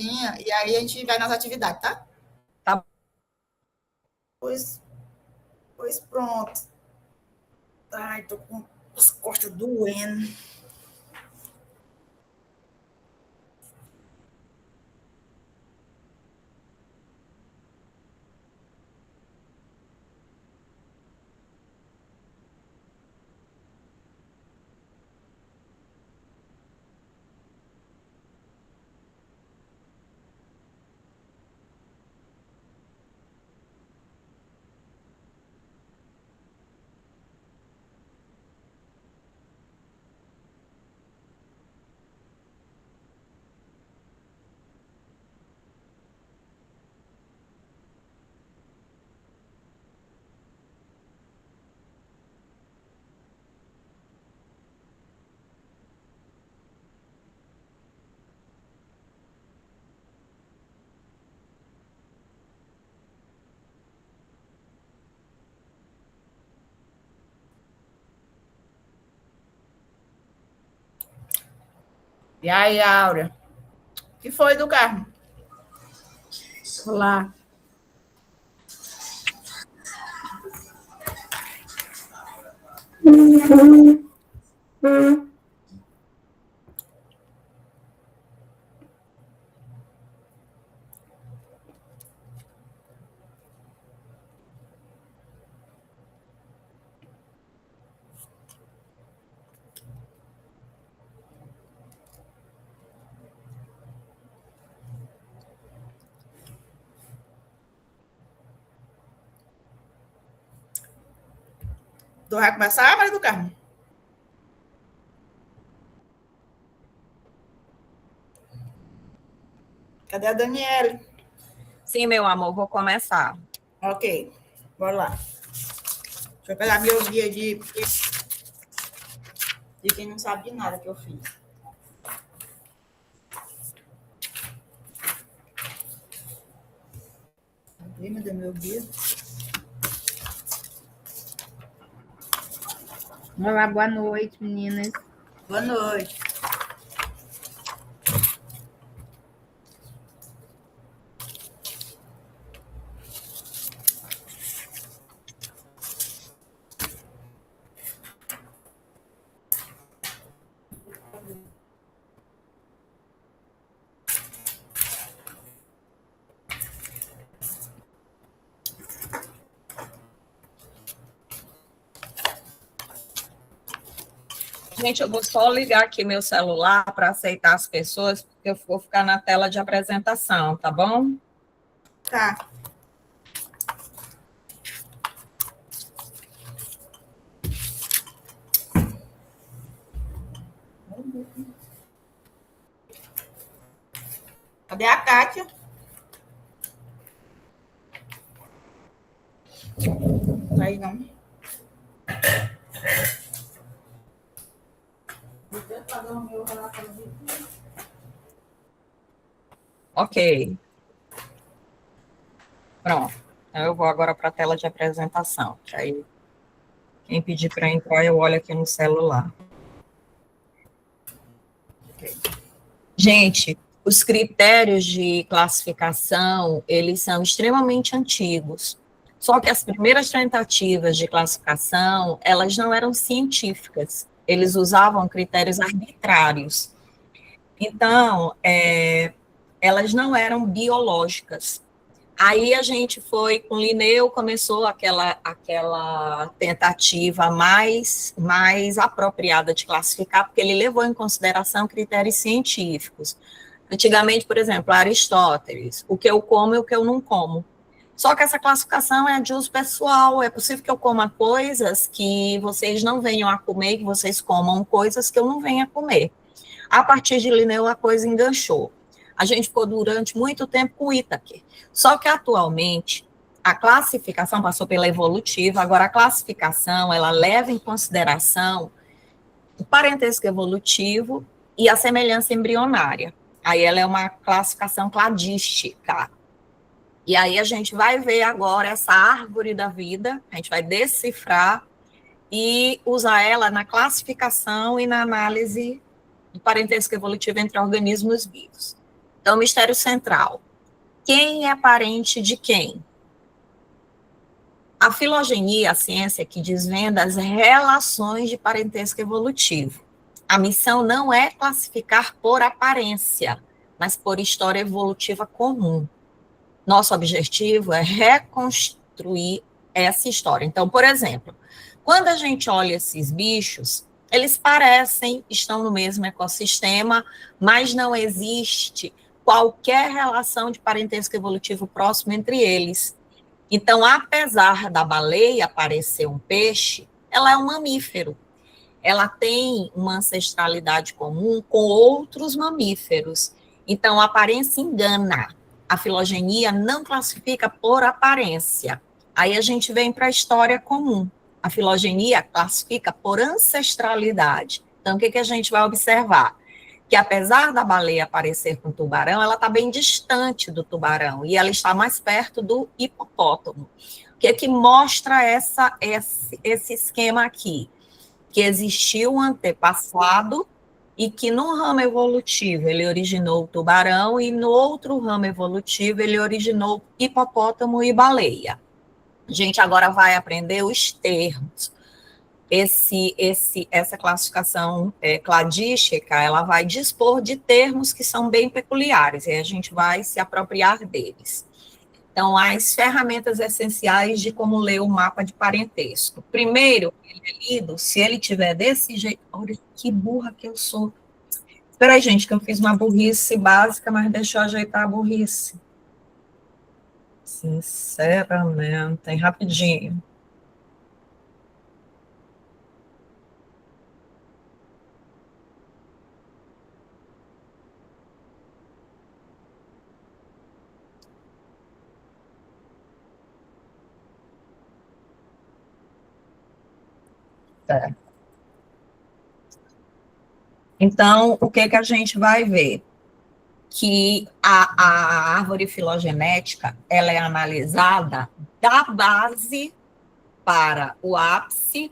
coisinha e aí a gente vai nas atividades, tá? Tá. Pois, pois pronto. Ai, tô com as costas doendo. E aí, Áurea? O que foi do carro? Olá. Tu vai começar, Maria do Carmo? Cadê a Daniele? Sim, meu amor, vou começar. Ok, bora lá. Deixa eu pegar meu guia de quem não sabe de nada que eu fiz. Lembra do meu guia? Olá, boa noite, meninas. Boa noite. Gente, eu vou só ligar aqui meu celular para aceitar as pessoas, porque eu vou ficar na tela de apresentação, tá bom? Tá. Cadê a Kátia? Aí não. Ok. Pronto. Então, eu vou agora para a tela de apresentação, que aí quem pedir para entrar, eu olho aqui no celular. Okay. Gente, os critérios de classificação, eles são extremamente antigos. Só que as primeiras tentativas de classificação, elas não eram científicas. Eles usavam critérios arbitrários. Então, elas não eram biológicas. Aí a gente foi com Linneu, começou aquela tentativa mais apropriada de classificar, porque ele levou em consideração critérios científicos. Antigamente, por exemplo, Aristóteles, o que eu como e o que eu não como. Só que essa classificação é de uso pessoal, é possível que eu coma coisas que vocês não venham a comer, que vocês comam coisas que eu não venha a comer. A partir de Linneu, a coisa enganchou. A gente ficou durante muito tempo com Whittaker. Só que, atualmente, a classificação passou pela evolutiva, agora a classificação, ela leva em consideração o parentesco evolutivo e a semelhança embrionária. Aí ela é uma classificação cladística. E aí a gente vai ver agora essa árvore da vida, a gente vai decifrar e usar ela na classificação e na análise do parentesco evolutivo entre organismos vivos. Então, mistério central. Quem é parente de quem? A filogenia, a ciência que desvenda as relações de parentesco evolutivo. A missão não é classificar por aparência, mas por história evolutiva comum. Nosso objetivo é reconstruir essa história. Então, por exemplo, quando a gente olha esses bichos, eles parecem, estão no mesmo ecossistema, mas não existe qualquer relação de parentesco evolutivo próximo entre eles. Então, apesar da baleia parecer um peixe, ela é um mamífero. Ela tem uma ancestralidade comum com outros mamíferos. Então, a aparência engana. A filogenia não classifica por aparência. Aí a gente vem para a história comum. A filogenia classifica por ancestralidade. Então, o que a gente vai observar? Que apesar da baleia parecer com o tubarão, ela está bem distante do tubarão e ela está mais perto do hipopótamo. O que mostra esse esquema aqui? Que existiu um antepassado e que no ramo evolutivo ele originou o tubarão e no outro ramo evolutivo ele originou hipopótamo e baleia. A gente agora vai aprender os termos. Essa classificação cladística, ela vai dispor de termos que são bem peculiares, e a gente vai se apropriar deles. Então, as ferramentas essenciais de como ler o mapa de parentesco. Primeiro, ele é lido, se ele tiver desse jeito... Olha que burra que eu sou. Espera aí, gente, que eu fiz uma burrice básica, mas deixa eu ajeitar a burrice. Sinceramente, rapidinho. Então, o que a gente vai ver? Que a árvore filogenética, ela é analisada da base para o ápice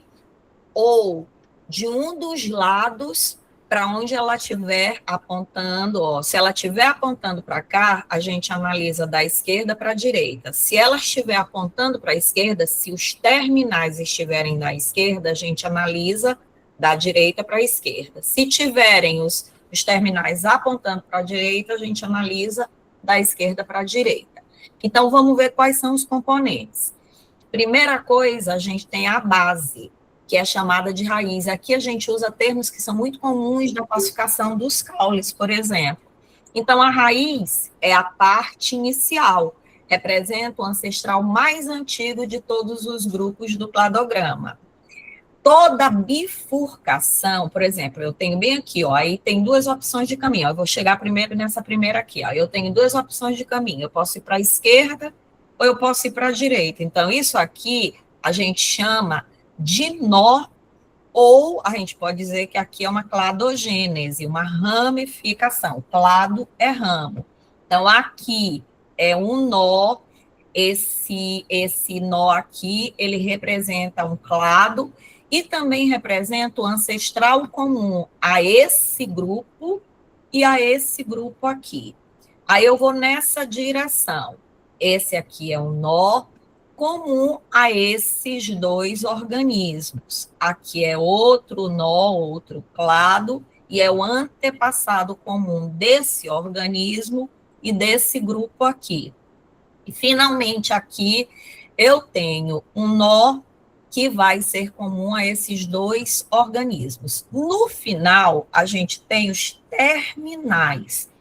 ou de um dos lados para onde ela estiver apontando. Ó, se ela estiver apontando para cá, a gente analisa da esquerda para a direita. Se ela estiver apontando para a esquerda, se os terminais estiverem da esquerda, a gente analisa da direita para a esquerda. Se tiverem os terminais apontando para a direita, a gente analisa da esquerda para a direita. Então, vamos ver quais são os componentes. Primeira coisa, a gente tem a base, que é chamada de raiz. Aqui a gente usa termos que são muito comuns na classificação dos caules, por exemplo. Então, a raiz é a parte inicial, representa o ancestral mais antigo de todos os grupos do cladograma. Toda bifurcação, por exemplo, eu tenho bem aqui, ó, aí tem duas opções de caminho. Eu vou chegar primeiro nessa primeira aqui, ó. Eu tenho duas opções de caminho. Eu posso ir para a esquerda ou eu posso ir para a direita. Então, isso aqui a gente chama de nó, ou a gente pode dizer que aqui é uma cladogênese, uma ramificação. Clado é ramo. Então, aqui é um nó, esse nó aqui, ele representa um clado e também representa o ancestral comum a esse grupo e a esse grupo aqui. Aí eu vou nessa direção. Esse aqui é um nó comum a esses dois organismos. Aqui é outro nó, outro clado, e é o antepassado comum desse organismo e desse grupo aqui. E, finalmente, aqui eu tenho um nó que vai ser comum a esses dois organismos. No final, a gente tem os terminais.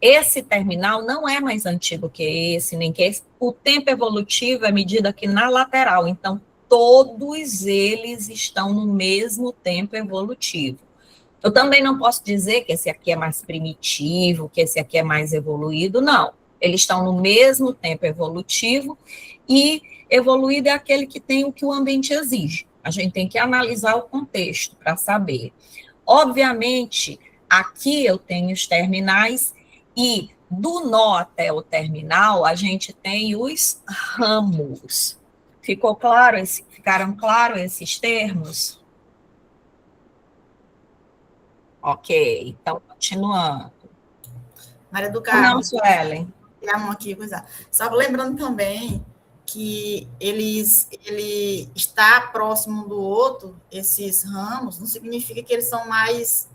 Esse terminal não é mais antigo que esse, nem que esse. O tempo evolutivo é medido aqui na lateral, então todos eles estão no mesmo tempo evolutivo. Eu também não posso dizer que esse aqui é mais primitivo, que esse aqui é mais evoluído, não. Eles estão no mesmo tempo evolutivo e evoluído é aquele que tem o que o ambiente exige. A gente tem que analisar o contexto para saber. Obviamente, aqui eu tenho os terminais e do nó até o terminal, a gente tem os ramos. Ficaram claros esses termos? Ok, então, continuando. Maria do Não, Carmo, Suelen. tem a mão aqui, coisa. Só lembrando também que ele está próximo um do outro, esses ramos, não significa que eles são mais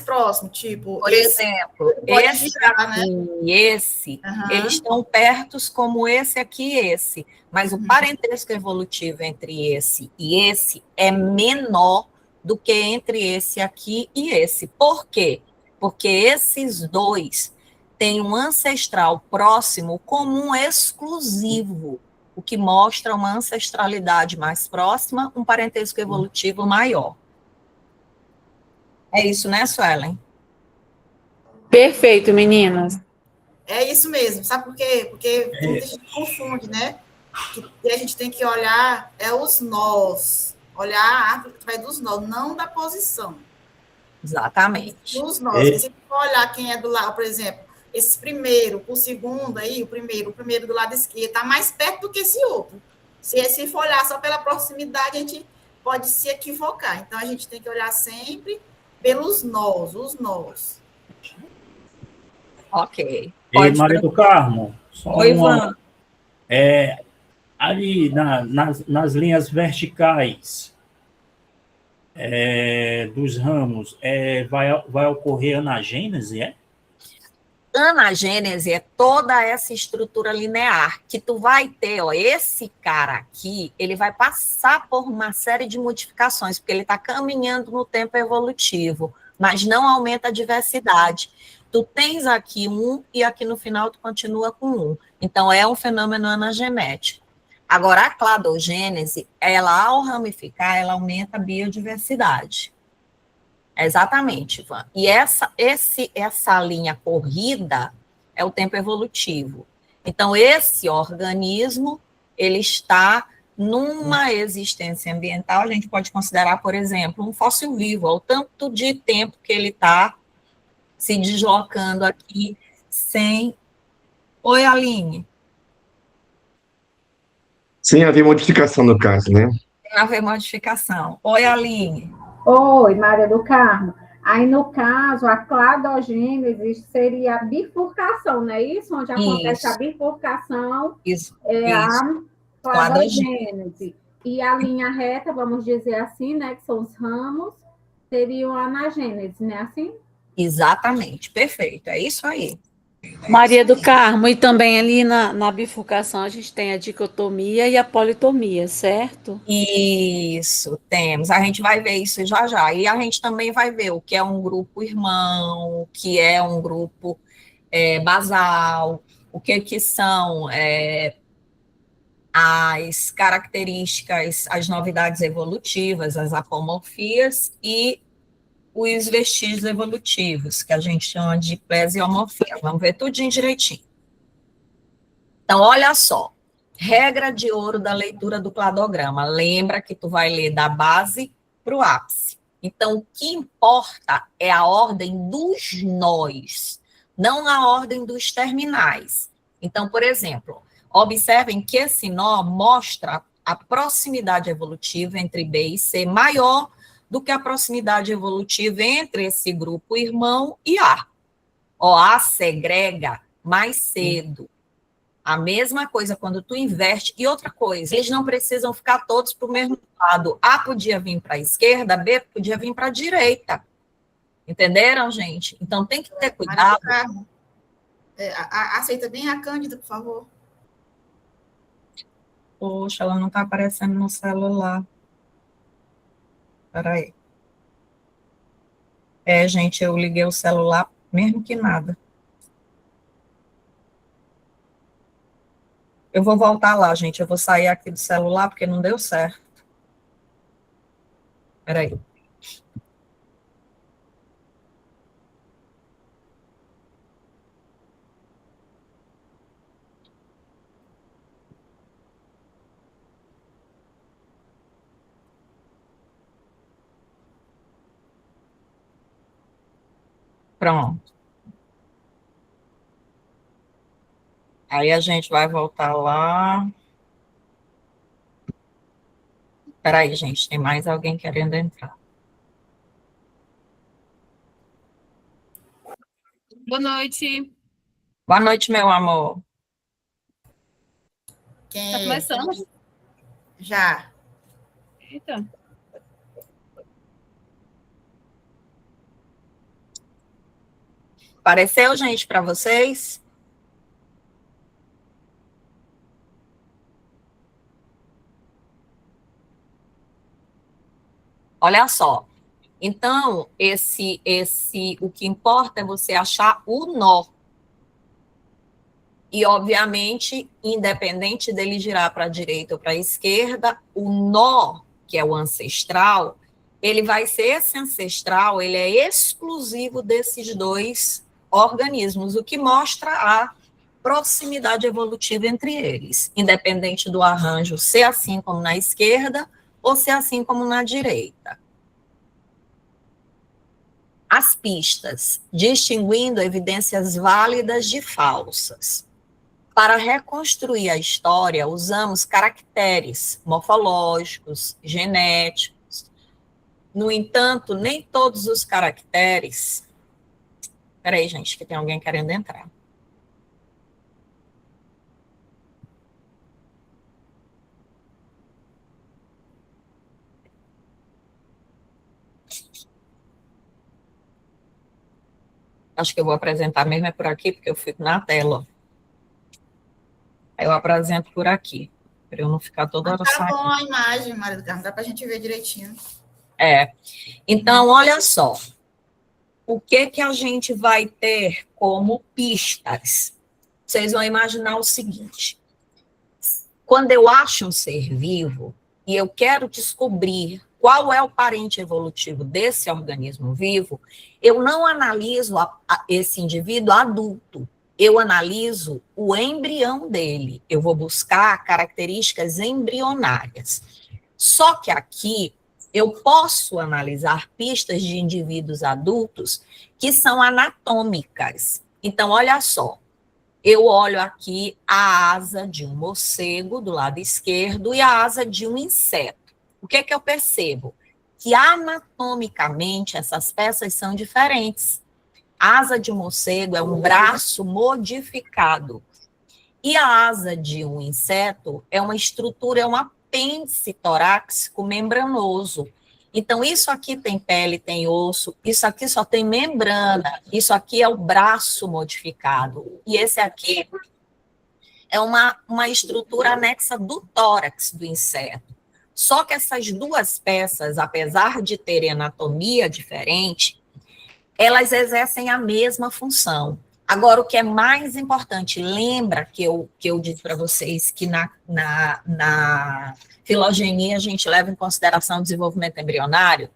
próximos, tipo, Por esse exemplo, pode esse girar, né? aqui e esse, eles Aham. estão pertos como esse aqui e esse, mas o parentesco evolutivo entre esse e esse é menor do que entre esse aqui e esse. Por quê? Porque esses dois têm um ancestral próximo comum exclusivo, o que mostra uma ancestralidade mais próxima, um parentesco evolutivo maior. É isso, né, Suelen? Perfeito, meninas. É isso mesmo. Sabe por quê? Porque muita gente confunde, né? Que a gente tem que olhar os nós. Olhar a árvore que vai dos nós, não da posição. Exatamente. Dos nós. Porque se for olhar quem é do lado, por exemplo, esse primeiro, o segundo aí, o primeiro do lado esquerdo, está mais perto do que esse outro. Se for olhar só pela proximidade, a gente pode se equivocar. Então, a gente tem que olhar sempre pelos nós, os nós. Ok. E Pode. Maria do Carmo, só Oi, uma. Ivan. Ali nas linhas verticais dos ramos, vai ocorrer anagênese, é? Anagênese é toda essa estrutura linear que tu vai ter, ó, esse cara aqui, ele vai passar por uma série de modificações, porque ele está caminhando no tempo evolutivo, mas não aumenta a diversidade. Tu tens aqui um e aqui no final tu continua com um. Então é um fenômeno anagenético. Agora a cladogênese, ela ao ramificar, ela aumenta a biodiversidade. Exatamente, Ivan. E essa linha corrida é o tempo evolutivo. Então, esse organismo, ele está numa existência ambiental, a gente pode considerar, por exemplo, um fóssil vivo, ao tanto de tempo que ele está se deslocando aqui sem... Oi, Aline. Sem haver modificação no caso, né? Sem haver modificação. Oi, Aline. Oi, Maria do Carmo. Aí, no caso, a cladogênese seria a bifurcação, não é isso? Onde acontece a Isso, bifurcação isso, é isso. a Cladogênese. cladogênese. E a linha reta, vamos dizer assim, né, que são os ramos, seriam a anagênese, né, assim? Exatamente, perfeito, é isso aí. Maria do Carmo, e também ali na bifurcação a gente tem a dicotomia e a politomia, certo? Isso, temos. A gente vai ver isso já já. E a gente também vai ver o que é um grupo irmão, o que é um grupo basal, o que são as características, as novidades evolutivas, as apomorfias e os vestígios evolutivos, que a gente chama de plesiomorfia. Vamos ver tudinho direitinho. Então, olha só. Regra de ouro da leitura do cladograma. Lembra que tu vai ler da base para o ápice. Então, o que importa é a ordem dos nós, não a ordem dos terminais. Então, por exemplo, observem que esse nó mostra a proximidade evolutiva entre B e C maior do que a proximidade evolutiva entre esse grupo irmão e A. Ó, A segrega mais cedo. A mesma coisa quando tu inverte. E outra coisa, eles não precisam ficar todos para o mesmo lado. A podia vir para a esquerda, B podia vir para a direita. Entenderam, gente? Então tem que ter cuidado. Aceita bem a Cândida, por favor. Poxa, ela não está aparecendo no celular. Espera aí. Gente, eu liguei o celular, mesmo que nada. Eu vou voltar lá, gente. Eu vou sair aqui do celular, porque não deu certo. Espera aí. Pronto. Aí a gente vai voltar lá. Espera aí, gente. Tem mais alguém querendo entrar. Boa noite. Boa noite, meu amor. Quem Tá é? começando? Já. Eita. Apareceu, gente, para vocês? Olha só. Então, o que importa é você achar o nó. E, obviamente, independente dele girar para a direita ou para a esquerda, o nó, que é o ancestral, ele vai ser esse ancestral, ele é exclusivo desses dois organismos, o que mostra a proximidade evolutiva entre eles, independente do arranjo ser assim como na esquerda ou ser assim como na direita. As pistas, distinguindo evidências válidas de falsas. Para reconstruir a história, usamos caracteres morfológicos, genéticos. No entanto, nem todos os caracteres... Peraí, gente, que tem alguém querendo entrar. Acho que eu vou apresentar mesmo é por aqui, porque eu fico na tela. Aí eu apresento por aqui, para eu não ficar toda hora Tá bom saindo. a imagem, Maria do Carmo, dá para a gente ver direitinho. Então, olha só. O que a gente vai ter como pistas? Vocês vão imaginar o seguinte. Quando eu acho um ser vivo e eu quero descobrir qual é o parente evolutivo desse organismo vivo, eu não analiso esse indivíduo adulto, eu analiso o embrião dele, eu vou buscar características embrionárias. Só que aqui eu posso analisar pistas de indivíduos adultos que são anatômicas. Então, olha só, eu olho aqui a asa de um morcego do lado esquerdo e a asa de um inseto. O que eu percebo? Que anatomicamente essas peças são diferentes. A asa de um morcego é um braço modificado. E a asa de um inseto é uma estrutura, é um apêndice torácico membranoso. Então, isso aqui tem pele, tem osso, isso aqui só tem membrana, isso aqui é o braço modificado. E esse aqui é uma estrutura anexa do tórax do inseto. Só que essas duas peças, apesar de terem anatomia diferente, elas exercem a mesma função. Agora, o que é mais importante, lembra que eu disse para vocês que na filogenia a gente leva em consideração o desenvolvimento embrionário?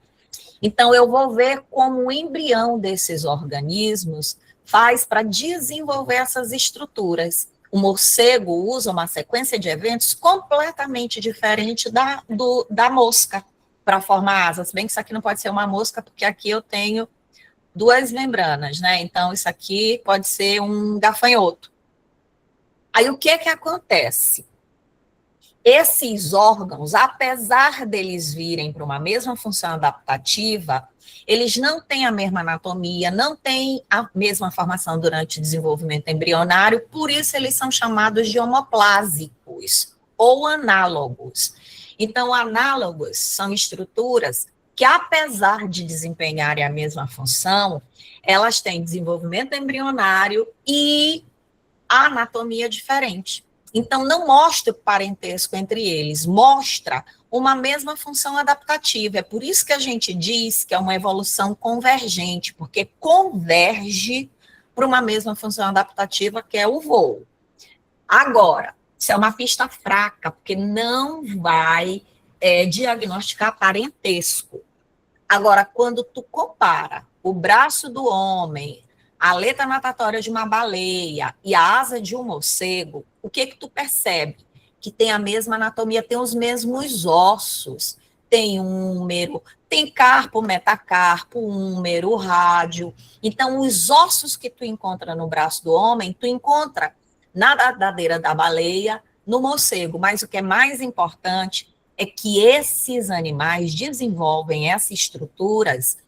Então, eu vou ver como o embrião desses organismos faz para desenvolver essas estruturas. O morcego usa uma sequência de eventos completamente diferente da mosca para formar asas. Se bem que isso aqui não pode ser uma mosca, porque aqui eu tenho duas membranas, né? Então, isso aqui pode ser um gafanhoto. Aí, o que acontece? Esses órgãos, apesar deles virem para uma mesma função adaptativa, eles não têm a mesma anatomia, não têm a mesma formação durante o desenvolvimento embrionário, por isso eles são chamados de homoplásicos ou análogos. Então, análogos são estruturas que, apesar de desempenharem a mesma função, elas têm desenvolvimento embrionário e a anatomia diferente. Então, não mostra o parentesco entre eles, mostra uma mesma função adaptativa. É por isso que a gente diz que é uma evolução convergente, porque converge para uma mesma função adaptativa, que é o voo. Agora, isso é uma pista fraca, porque não vai diagnosticar parentesco. Agora, quando tu compara o braço do homem, a aleta natatória de uma baleia e a asa de um morcego, o que tu percebe? Que tem a mesma anatomia, tem os mesmos ossos, tem úmero, tem carpo, metacarpo, úmero, rádio. Então, os ossos que tu encontra no braço do homem, tu encontra na nadadeira da baleia, no morcego. Mas o que é mais importante é que esses animais desenvolvem essas estruturas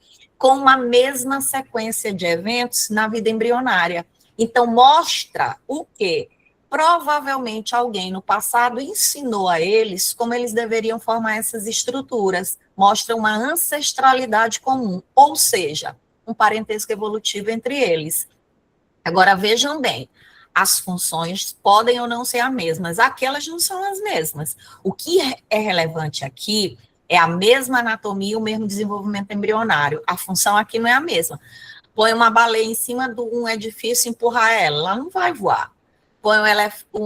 com uma mesma sequência de eventos na vida embrionária. Então, mostra o quê? Provavelmente alguém no passado ensinou a eles como eles deveriam formar essas estruturas. Mostra uma ancestralidade comum, ou seja, um parentesco evolutivo entre eles. Agora, vejam bem, as funções podem ou não ser as mesmas, aquelas não são as mesmas. O que é relevante aqui é a mesma anatomia, o mesmo desenvolvimento embrionário. A função aqui não é a mesma. Põe uma baleia em cima de um edifício e empurrar ela não vai voar. Põe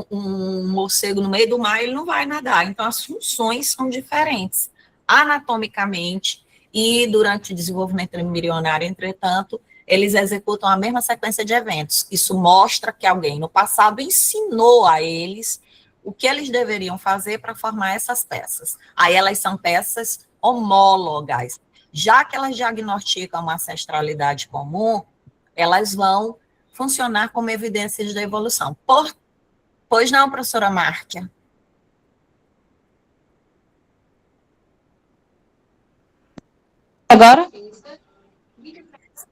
um morcego no meio do mar, ele não vai nadar. Então, as funções são diferentes. Anatomicamente e durante o desenvolvimento embrionário, entretanto, eles executam a mesma sequência de eventos. Isso mostra que alguém no passado ensinou a eles o que eles deveriam fazer para formar essas peças. Aí elas são peças homólogas. Já que elas diagnosticam uma ancestralidade comum, elas vão funcionar como evidências da evolução. Pois não, professora Márcia? Agora?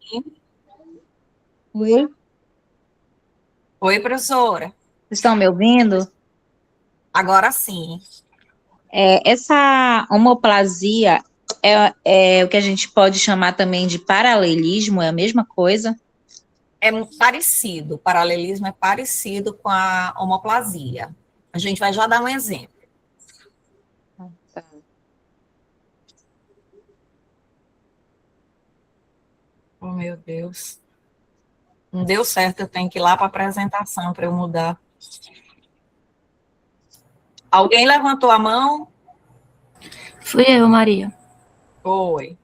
Sim. Oi? Oi, professora. Estão me ouvindo? Agora sim. Essa homoplasia é o que a gente pode chamar também de paralelismo, é a mesma coisa? É parecido, o paralelismo é parecido com a homoplasia. A gente vai já dar um exemplo. Oh, meu Deus. Não deu certo, eu tenho que ir lá para a apresentação para eu mudar. Alguém levantou a mão? Fui eu, Maria. Oi.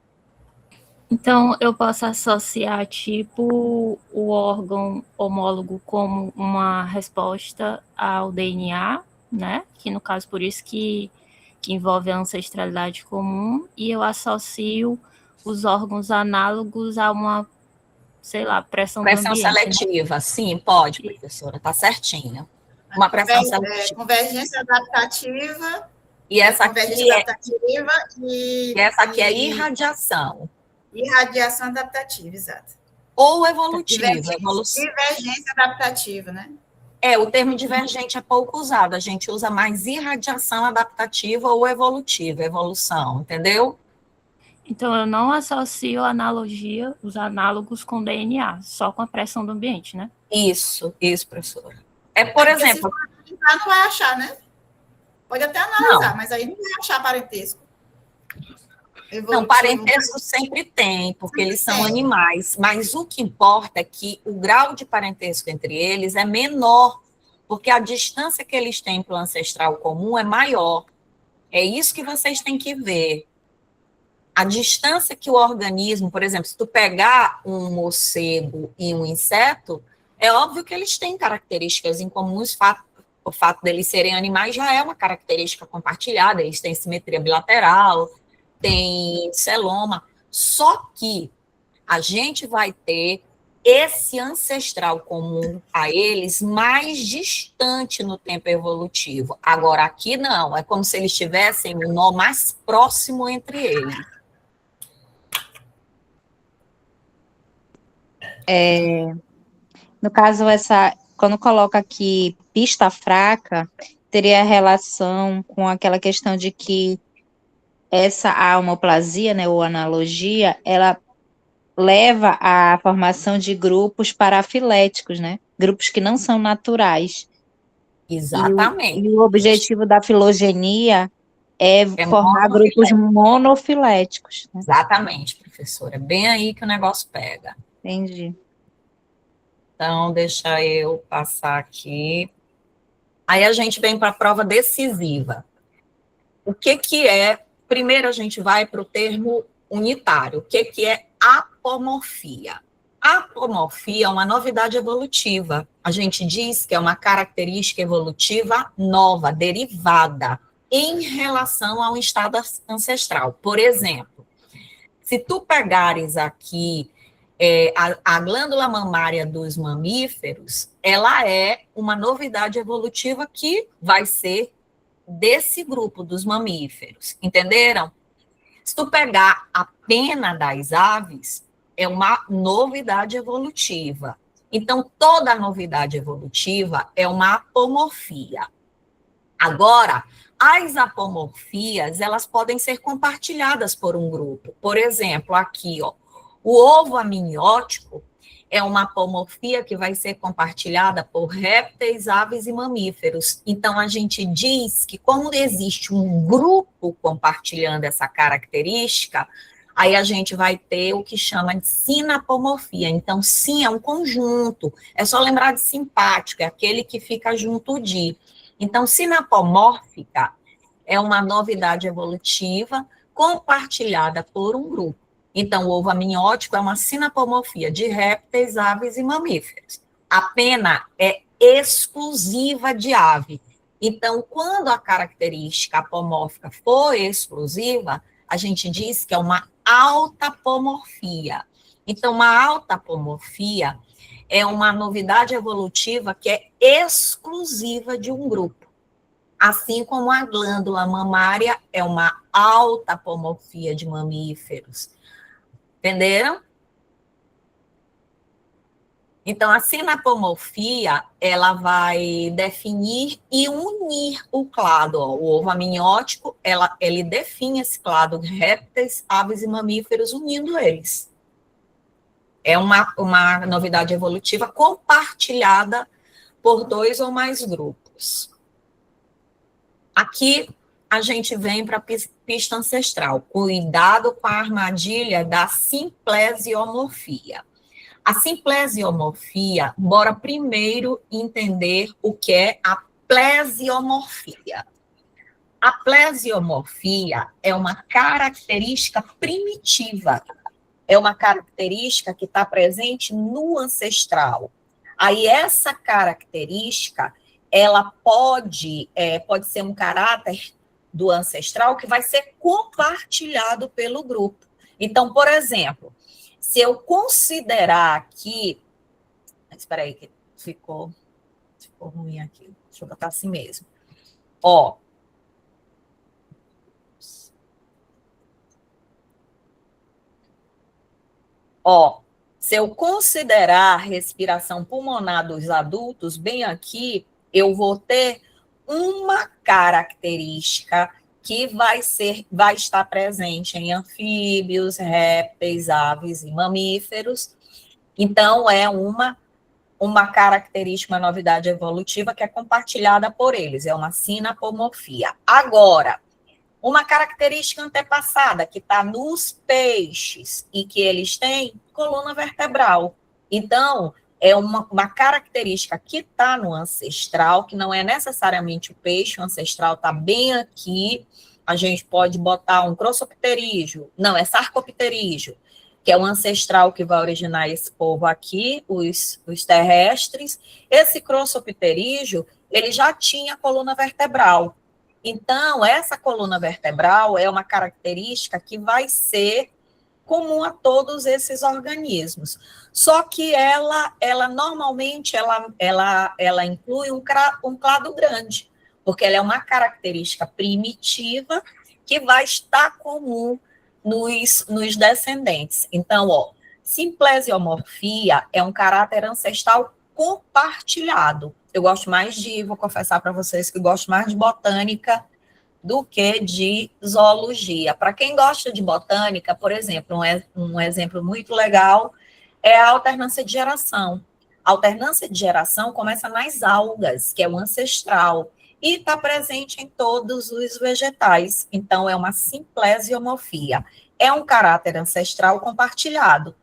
Então, eu posso associar, tipo, o órgão homólogo como uma resposta ao DNA, né? Que, no caso, por isso que envolve a ancestralidade comum, e eu associo os órgãos análogos a uma, sei lá, pressão do Pressão ambiente, seletiva, né? Sim, pode, professora, tá certinho. Uma pressão seletiva. Convergência adaptativa. E essa aqui adaptativa e essa aqui é irradiação. Irradiação adaptativa, exato. Ou evolutiva. Divergência adaptativa, né? O termo divergente é pouco usado, a gente usa mais irradiação adaptativa ou evolutiva, evolução, entendeu? Então, eu não associo a analogia, os análogos com DNA, só com a pressão do ambiente, né? Isso, professora. Por exemplo... Se não vai achar, né? Pode até analisar, mas aí não vai achar parentesco. Não, parentesco sempre tem, porque eles são animais, mas o que importa é que o grau de parentesco entre eles é menor, porque a distância que eles têm para o ancestral comum é maior. É isso que vocês têm que ver. A distância que o organismo, por exemplo, se tu pegar um morcego e um inseto, é óbvio que eles têm características em comuns, o fato deles serem animais já é uma característica compartilhada, eles têm simetria bilateral, tem celoma, só que a gente vai ter esse ancestral comum a eles mais distante no tempo evolutivo. Agora, aqui não, é como se eles tivessem um nó mais próximo entre eles. No caso, quando coloca aqui pista fraca, teria relação com aquela questão de que a homoplasia, né, ou analogia, ela leva à formação de grupos parafiléticos, né? Grupos que não são naturais. Exatamente. E o objetivo da filogenia é formar grupos monofiléticos. Né? Exatamente, professora. É bem aí que o negócio pega. Entendi. Então, deixa eu passar aqui. Aí a gente vem para a prova decisiva. O que é... Primeiro a gente vai para o termo unitário. O que é apomorfia? Apomorfia é uma novidade evolutiva. A gente diz que é uma característica evolutiva nova, derivada, em relação ao estado ancestral. Por exemplo, se tu pegares aqui a glândula mamária dos mamíferos, ela é uma novidade evolutiva que vai ser desse grupo dos mamíferos, entenderam? Se tu pegar a pena das aves, é uma novidade evolutiva. Então, toda novidade evolutiva é uma apomorfia. Agora, as apomorfias, elas podem ser compartilhadas por um grupo. Por exemplo, aqui, ó, o ovo amniótico é uma apomorfia que vai ser compartilhada por répteis, aves e mamíferos. Então, a gente diz que, como existe um grupo compartilhando essa característica, aí a gente vai ter o que chama de sinapomorfia. Então, sim, é um conjunto. É só lembrar de simpático, é aquele que fica junto de. Então, sinapomórfica é uma novidade evolutiva compartilhada por um grupo. Então, o ovo amniótico é uma sinapomorfia de répteis, aves e mamíferos. A pena é exclusiva de ave. Então, quando a característica apomórfica for exclusiva, a gente diz que é uma autapomorfia. Então, uma autapomorfia é uma novidade evolutiva que é exclusiva de um grupo. Assim como a glândula mamária é uma autapomorfia de mamíferos. Entenderam? Então, a sinapomorfia, ela vai definir e unir o clado. Ó. O ovo amniótico, ele define esse clado de répteis, aves e mamíferos, unindo eles. É uma novidade evolutiva compartilhada por 2 ou mais grupos. Aqui, a gente vem para a pista ancestral. Cuidado com a armadilha da simplesiomorfia. A simplesiomorfia, bora primeiro entender o que é a plesiomorfia. A plesiomorfia é uma característica primitiva, é uma característica que está presente no ancestral. Aí essa característica, ela pode ser um caráter do ancestral que vai ser compartilhado pelo grupo. Então, por exemplo, se eu considerar aqui... Espera aí, que ficou ruim aqui. Deixa eu botar assim mesmo. Ó. Ó, se eu considerar a respiração pulmonar dos adultos, bem aqui, eu vou ter uma característica que vai estar presente em anfíbios, répteis, aves e mamíferos. Então, é uma característica, uma novidade evolutiva que é compartilhada por eles, é uma sinapomorfia. Agora, uma característica antepassada que está nos peixes e que eles têm coluna vertebral. Então, é uma característica que está no ancestral, que não é necessariamente o peixe, o ancestral está bem aqui. A gente pode botar um crossopterígio, não, é sarcopterígio, que é o ancestral que vai originar esse povo aqui, os terrestres. Esse crossopterígio, ele já tinha coluna vertebral. Então, essa coluna vertebral é uma característica que vai ser comum a todos esses organismos. Só que ela normalmente, ela inclui um clado grande, porque ela é uma característica primitiva que vai estar comum nos descendentes. Então, ó, simplesiomorfia é um caráter ancestral compartilhado. Eu gosto mais vou confessar para vocês que gosto mais de botânica do que de zoologia. Para quem gosta de botânica, por exemplo, um exemplo muito legal é a alternância de geração. A alternância de geração começa nas algas, que é o ancestral, e está presente em todos os vegetais. Então, é uma simplesiomorfia. É um caráter ancestral compartilhado.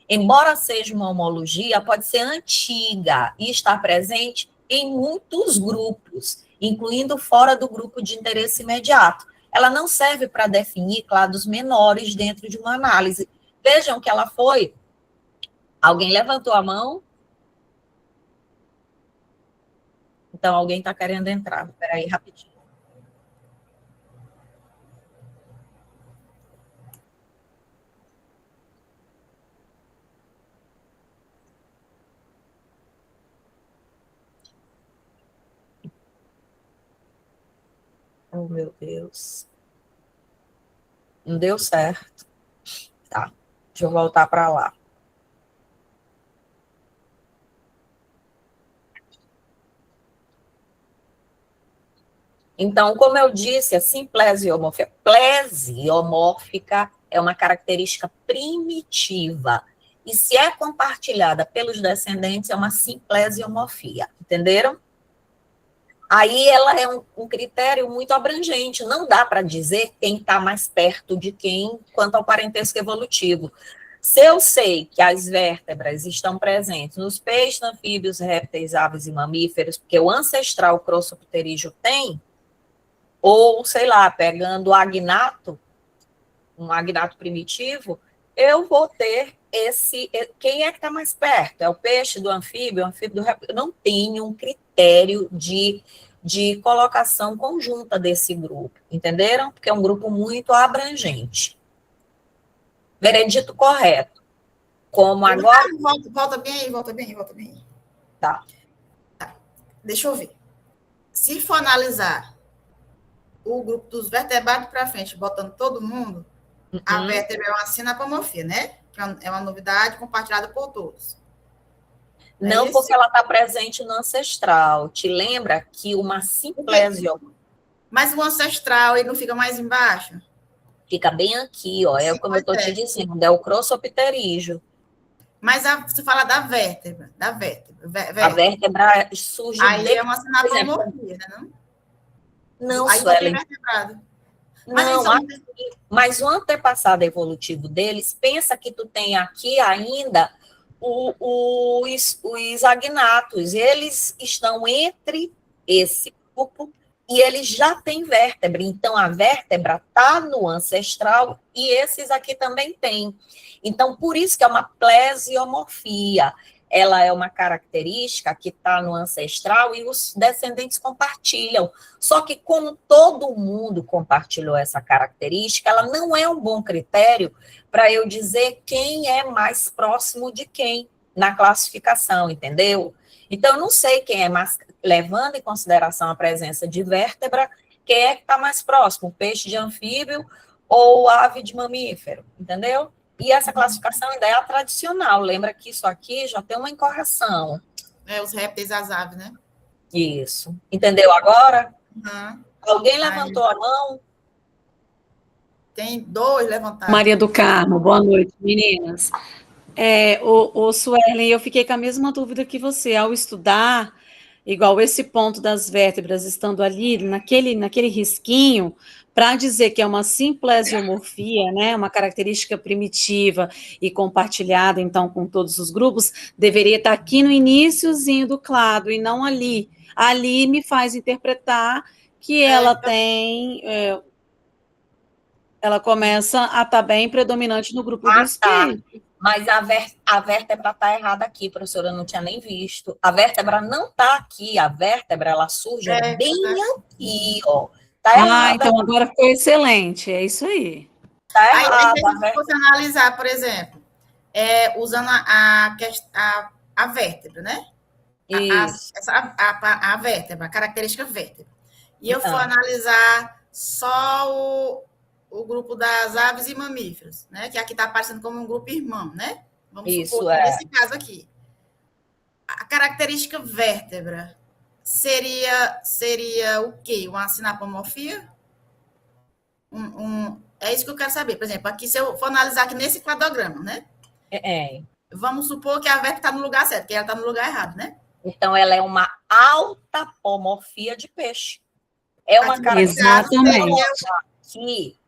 Embora seja uma homologia, pode ser antiga e estar presente em muitos grupos, incluindo fora do grupo de interesse imediato. Ela não serve para definir clados menores dentro de uma análise. Vejam que ela foi... Alguém levantou a mão? Então, alguém está querendo entrar. Espera aí, rapidinho. Oh, meu Deus. Não deu certo. Tá, deixa eu voltar para lá. Então, como eu disse, a plesiomórfica é uma característica primitiva. E se é compartilhada pelos descendentes, é uma simplesiomorfia. Entenderam? Aí ela é um critério muito abrangente. Não dá para dizer quem está mais perto de quem quanto ao parentesco evolutivo. Se eu sei que as vértebras estão presentes nos peixes, anfíbios, répteis, aves e mamíferos, porque o ancestral crossopterígeo tem, ou, sei lá, pegando o agnato, um agnato primitivo, eu vou ter quem é que está mais perto? É o peixe do anfíbio, o anfíbio do réptil? Eu não tenho um critério de colocação conjunta desse grupo, entenderam? Porque é um grupo muito abrangente. Veredito correto. Como agora... Volta bem aí. Tá. Deixa eu ver. Se for analisar o grupo dos vertebrados para frente, botando todo mundo, a vértebra é uma sinapomorfia, né? É uma novidade compartilhada por todos. Não, porque ela está presente no ancestral. Te lembra que uma simplesio... Mas o ancestral, ele não fica mais embaixo? Fica bem aqui, ó. É como eu estou te dizendo, é o crossopterígio. Mas você fala da vértebra. A vértebra surge... Aí é uma sinapomorfia, né? Não, aí Suelen. Mas o antepassado evolutivo deles, pensa que tu tem aqui ainda os agnatos. Eles estão entre esse grupo e eles já têm vértebra. Então, a vértebra está no ancestral e esses aqui também têm. Então, por isso que é uma plesiomorfia. Ela é uma característica que está no ancestral e os descendentes compartilham. Só que como todo mundo compartilhou essa característica, ela não é um bom critério para eu dizer quem é mais próximo de quem na classificação, entendeu? Então, eu não sei quem é mais, levando em consideração a presença de vértebra, quem é que está mais próximo, peixe de anfíbio ou ave de mamífero, entendeu? E essa classificação ainda é a tradicional. Lembra que isso aqui já tem uma incorreção. É, os répteis, as aves, né? Isso. Entendeu agora? Alguém levantou a mão? Tem 2 levantados. Maria do Carmo, boa noite, meninas. O Suelen, eu fiquei com a mesma dúvida que você. Ao estudar, igual esse ponto das vértebras estando ali, naquele risquinho, para dizer que é uma simplesiomorfia, né, uma característica primitiva e compartilhada, então, com todos os grupos, deveria estar aqui no iniciozinho do clado e não ali. Ali me faz interpretar que ela tem... ela começa a estar bem predominante no grupo do espírito. Tá. Mas a vértebra está errada aqui, professora, eu não tinha nem visto. A vértebra não está aqui, a vértebra, ela surge bem aqui, ó. Tá errada. Então agora ficou excelente, é isso aí. Tá errada. Se você analisar, por exemplo, usando a vértebra, né? Isso. A vértebra, a característica vértebra. E eu for analisar só o grupo das aves e mamíferos, né? Que aqui está aparecendo como um grupo irmão, né? Vamos supor, nesse caso aqui. A característica vértebra seria o quê? Uma sinapomorfia? É isso que eu quero saber. Por exemplo, aqui, se eu for analisar aqui nesse cladograma, né? Vamos supor que a vértebra está no lugar certo, que ela está no lugar errado, né? Então, ela é uma autapomorfia de peixe. É uma característica que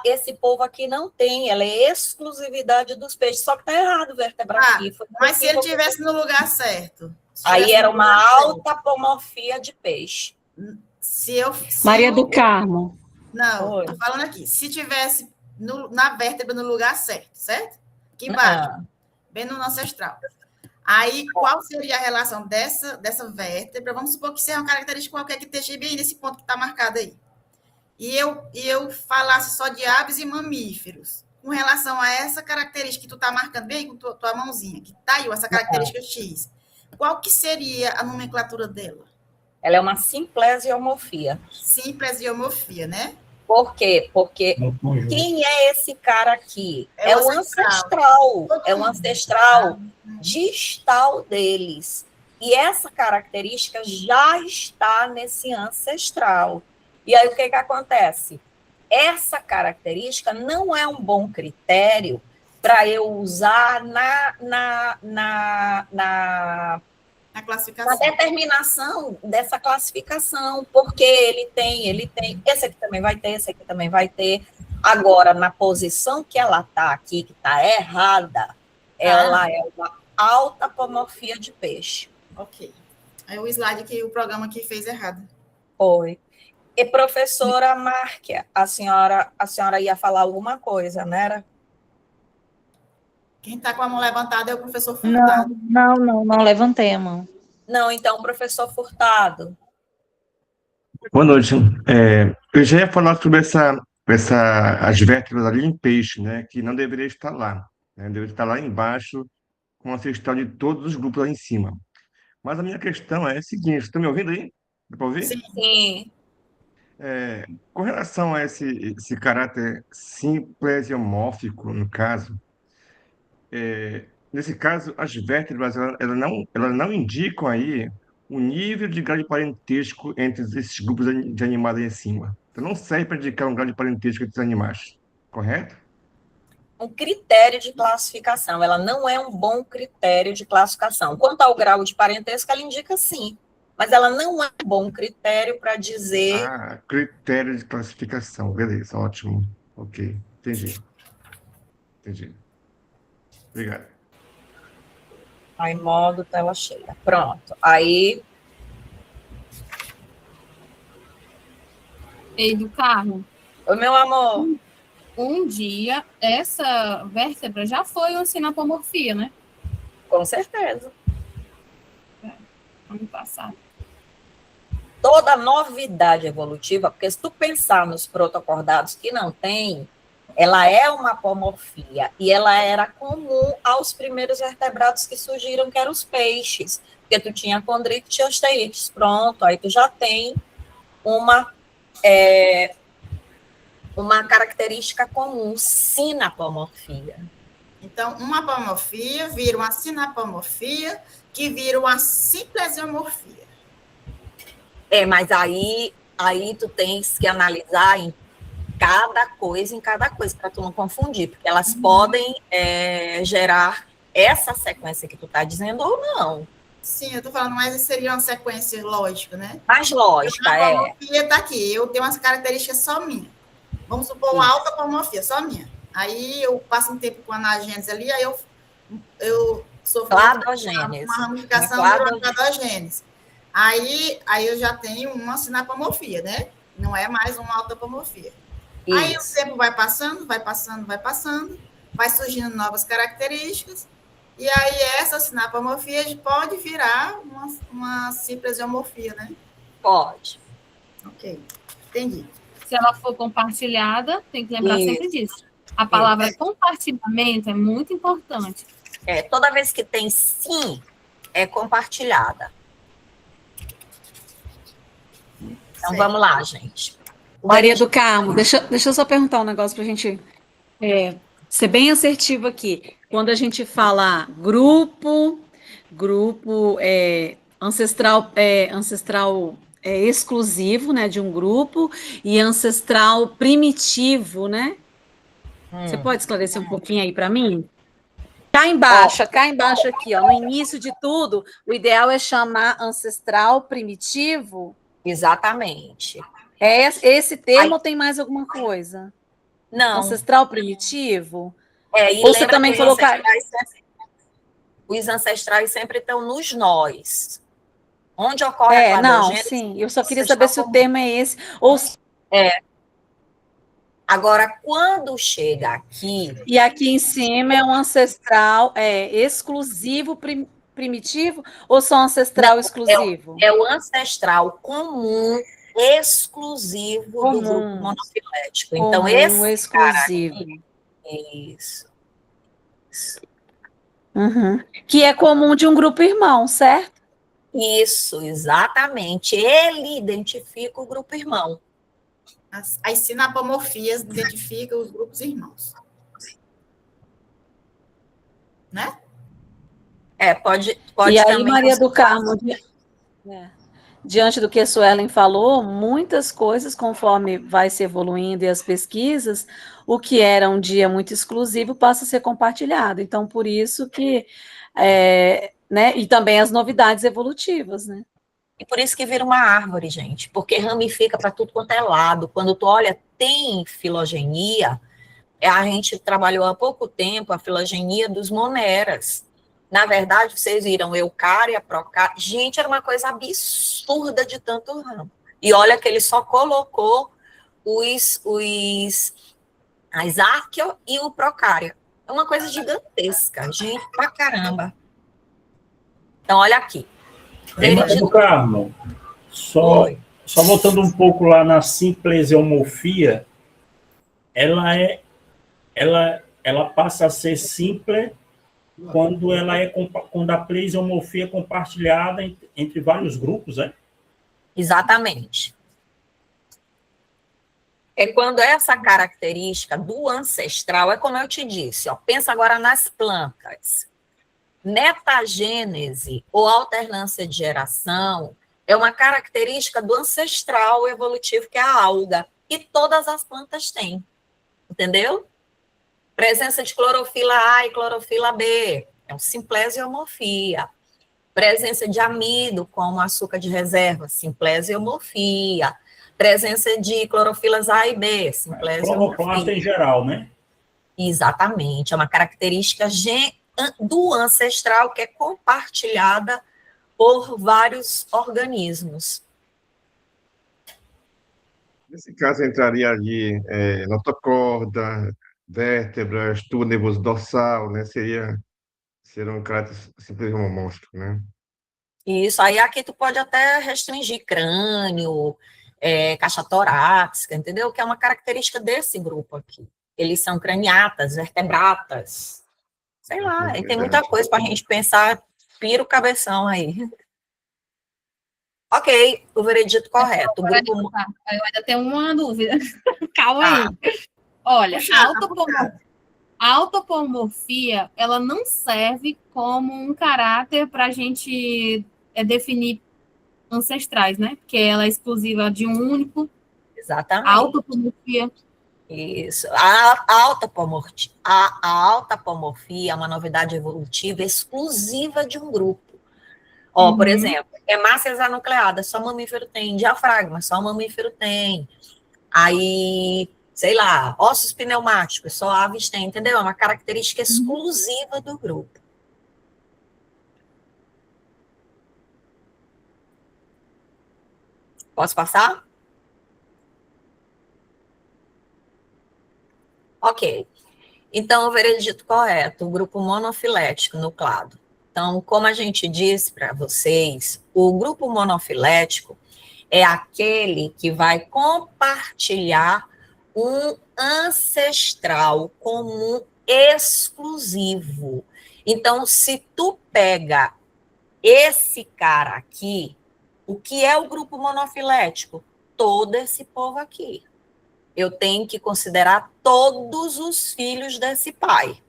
esse povo aqui não tem, ela é exclusividade dos peixes, só que está errado vértebra aqui. Mas se ele estivesse no lugar certo? Aí era uma autapomorfia de peixe. Maria do Carmo. Não, estou falando aqui. Se tivesse na vértebra no lugar certo? Aqui embaixo, bem no ancestral. Aí, qual seria a relação dessa vértebra? Vamos supor que seja uma característica qualquer que esteja bem nesse ponto que está marcado aí. E eu falasse só de aves e mamíferos, com relação a essa característica que tu está marcando bem com tua mãozinha, que está aí, essa característica X, qual que seria a nomenclatura dela? Ela é uma simplesiomorfia. Simplesiomorfia, né? Por quê? Porque quem é esse cara aqui? É o ancestral. É o ancestral distal deles. E essa característica já está nesse ancestral. E aí, o que acontece? Essa característica não é um bom critério para eu usar Na na classificação. determinação dessa classificação, porque ele tem, esse aqui também vai ter, esse aqui também vai ter. Agora, na posição que ela está aqui, que está errada, ela é uma autapomorfia de peixe. Ok. Aí o slide que o programa aqui fez errado. Oi. E professora Márquia, a senhora ia falar alguma coisa, né? Era? Quem está com a mão levantada é o professor Furtado. Não levantei a mão. Não, então, professor Furtado. Boa noite. Eu já ia falar sobre as vértebras ali em peixe, né? Que não deveria estar lá. Né? Deveria estar lá embaixo, com a ancestral de todos os grupos lá em cima. Mas a minha questão é a seguinte: estão me ouvindo aí? Dá para ouvir? Sim. Sim. Com relação a esse caráter simplesiomórfico, no caso, nesse caso, as vértebras elas não indicam aí o nível de grau de parentesco entre esses grupos de animais aí em cima. Então, não serve para indicar um grau de parentesco entre os animais, correto? Um critério de classificação, ela não é um bom critério de classificação. Quanto ao grau de parentesco, ela indica sim, mas ela não é um bom critério para dizer... Critério de classificação, beleza, ótimo. Ok, entendi. Obrigado. Aí, modo tela cheia. Pronto. Aí... Ei, do Carmo, Oi, meu amor. um dia essa vértebra já foi uma sinapomorfia, né? Com certeza. Ano passado. Toda novidade evolutiva, porque se tu pensar nos protocordados que não tem, ela é uma apomorfia, e ela era comum aos primeiros vertebrados que surgiram, que eram os peixes, porque tu tinha condrictis e osteites, pronto, aí tu já tem uma característica comum, sinapomorfia. Então, uma apomorfia vira uma sinapomorfia, que vira uma simplesiomorfia. Mas aí tu tens que analisar em cada coisa, para tu não confundir, porque elas podem gerar essa sequência que tu está dizendo ou não. Sim, eu estou falando, mas seria uma sequência lógica, né? Mais lógica, a apomorfia está aqui, eu tenho umas características só minha. Vamos supor uma alta apomorfia, só minha. Aí eu passo um tempo com anagênese ali, aí eu sofro uma ramificação de cladogênese. Aí eu já tenho uma sinapomorfia, né? Não é mais uma autapomorfia. Aí o tempo vai passando, vai surgindo novas características, e aí essa sinapomorfia pode virar uma simplesiomorfia, né? Pode. Ok, entendi. Se ela for compartilhada, tem que lembrar sempre disso. A palavra compartilhamento é muito importante. Toda vez que tem sim, é compartilhada. Então, vamos lá, gente. Maria do Carmo, deixa eu só perguntar um negócio para a gente ser bem assertivo aqui. Quando a gente fala grupo ancestral exclusivo, né, de um grupo, e ancestral primitivo, né? Você pode esclarecer um pouquinho aí para mim? Cá embaixo aqui, ó, no início de tudo, o ideal é chamar ancestral primitivo? Exatamente. Esse termo ou tem mais alguma coisa? Não. Ancestral primitivo? E ou você também colocar... Os ancestrais sempre estão nos nós. Onde ocorre a cladogênese... sim, eu só queria saber se o termo é esse, ou... Agora, quando chega aqui... E aqui em cima é um ancestral exclusivo primitivo, ou só ancestral exclusivo? É o ancestral comum exclusivo do grupo monofilético. Então, esse exclusivo. Cara aqui, isso. Que é comum de um grupo irmão, certo? Isso, exatamente. Ele identifica o grupo irmão. As sinapomorfias identificam os grupos irmãos. Né? Pode e aí, também... Maria do Carmo... diante do que a Suelen falou, muitas coisas, conforme vai se evoluindo e as pesquisas, o que era um dia muito exclusivo passa a ser compartilhado. Então, por isso que, né, e também as novidades evolutivas, né? E por isso que vira uma árvore, gente, porque ramifica para tudo quanto é lado. Quando tu olha, tem filogenia, a gente trabalhou há pouco tempo a filogenia dos moneras. Na verdade, vocês viram eucária, procária. Gente, era uma coisa absurda de tanto ramo. E olha que ele só colocou as arqueo e o procária. É uma coisa gigantesca, gente, pra caramba. Então, olha aqui. Do Carmo, só voltando um pouco lá na simpleseomorfia, ela passa a ser simples quando quando a plesioomorfia é compartilhada entre vários grupos, é? Exatamente. É quando essa característica do ancestral, é como eu te disse, ó, pensa agora nas plantas. Metagênese ou alternância de geração é uma característica do ancestral evolutivo, que é a alga, e todas as plantas têm, entendeu? Presença de clorofila A e clorofila B, é um simpleseomorfia. Presença de amido, como açúcar de reserva, simpleseomorfia. Presença de clorofilas A e B, simpleseomorfia. Cloroplasta em geral, né? Exatamente, é uma característica do ancestral que é compartilhada por vários organismos. Nesse caso, entraria ali notocorda, vértebras, tubo nervoso dorsal, né? Seria um caráter simplesmente homomórfico, né? Isso, aí aqui tu pode até restringir crânio, caixa torácica, entendeu? Que é uma característica desse grupo aqui. Eles são craniatas, vertebratas, sei lá, e tem muita coisa para a gente pensar, pira o cabeção aí. Ok, o veredito correto. Eu ainda tenho uma dúvida. Calma aí. Olha, a autapomorfia, ela não serve como um caráter para a gente definir ancestrais, né? Porque ela é exclusiva de um único. Exatamente. A autapomorfia. Isso. A autapomorfia é uma novidade evolutiva exclusiva de um grupo. Ó, por exemplo, hemácia exanucleada, só mamífero tem. Diafragma, só mamífero tem. Aí, sei lá, ossos pneumáticos, só aves têm, entendeu? É uma característica exclusiva do grupo. Posso passar? Ok. Então, o veredito correto, o grupo monofilético nucleado. Então, como a gente disse para vocês, o grupo monofilético é aquele que vai compartilhar um ancestral comum exclusivo. Então, se tu pega esse cara aqui, o que é o grupo monofilético? Todo esse povo aqui. Eu tenho que considerar todos os filhos desse pai.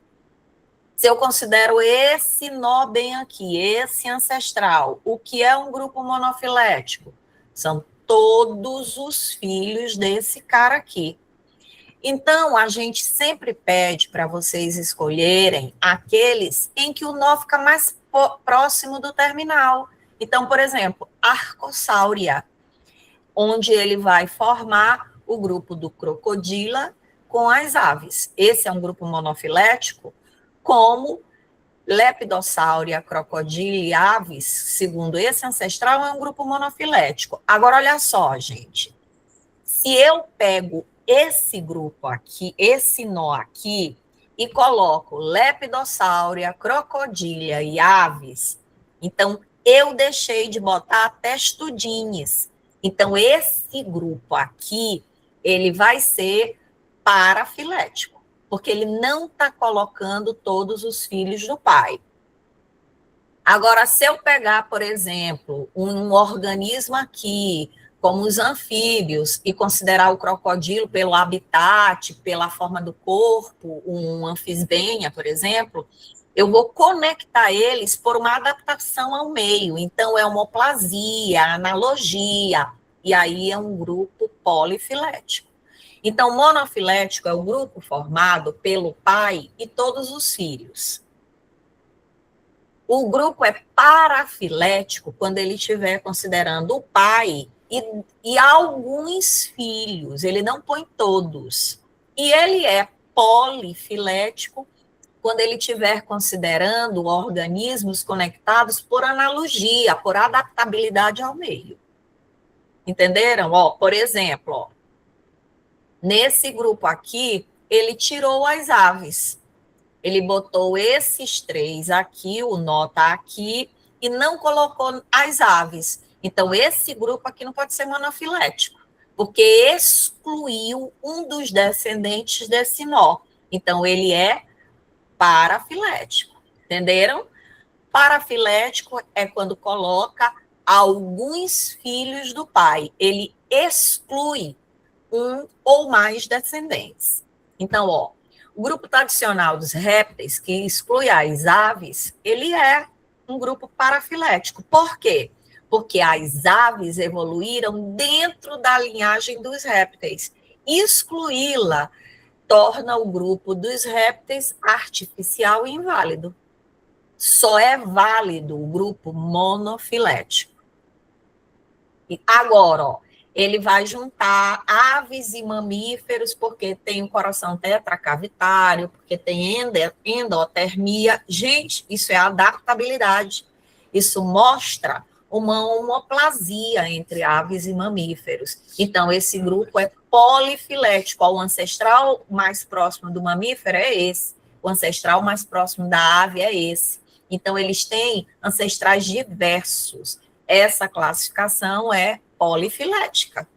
Se eu considero esse nó bem aqui, esse ancestral, o que é um grupo monofilético? São todos os filhos desse cara aqui. Então, a gente sempre pede para vocês escolherem aqueles em que o nó fica mais próximo do terminal. Então, por exemplo, Arcosáurea, onde ele vai formar o grupo do crocodila com as aves. Esse é um grupo monofilético, como Lepidossáurea, crocodilo e aves, segundo esse ancestral, é um grupo monofilético. Agora, olha só, gente. Se eu pego esse grupo aqui, esse nó aqui, e coloco Lepidossáurea, crocodília e aves, então eu deixei de botar testudines. Então, esse grupo aqui, ele vai ser parafilético, porque ele não está colocando todos os filhos do pai. Agora, se eu pegar, por exemplo, um organismo aqui, como os anfíbios, e considerar o crocodilo pelo habitat, pela forma do corpo, um anfisbênia, por exemplo, eu vou conectar eles por uma adaptação ao meio. Então, é homoplasia, analogia, e aí é um grupo polifilético. Então, monofilético é o grupo formado pelo pai e todos os filhos. O grupo é parafilético quando ele estiver considerando o pai e alguns filhos, ele não põe todos. E ele é polifilético quando ele estiver considerando organismos conectados por analogia, por adaptabilidade ao meio. Entenderam? Ó, por exemplo, ó, nesse grupo aqui, ele tirou as aves. Ele botou esses 3 aqui, o nó está aqui, e não colocou as aves. Então, esse grupo aqui não pode ser monofilético, porque excluiu um dos descendentes desse nó. Então, ele é parafilético. Entenderam? Parafilético é quando coloca alguns filhos do pai. Ele exclui um ou mais descendentes. Então, ó, o grupo tradicional dos répteis, que exclui as aves, ele é um grupo parafilético. Por quê? Porque as aves evoluíram dentro da linhagem dos répteis. Excluí-la torna o grupo dos répteis artificial e inválido. Só é válido o grupo monofilético. E agora, ó, ele vai juntar aves e mamíferos, porque tem o coração tetracavitário, porque tem endotermia. Gente, isso é adaptabilidade. Isso mostra uma homoplasia entre aves e mamíferos. Então, esse grupo é polifilético. O ancestral mais próximo do mamífero é esse. O ancestral mais próximo da ave é esse. Então, eles têm ancestrais diversos. Essa classificação é polifilética.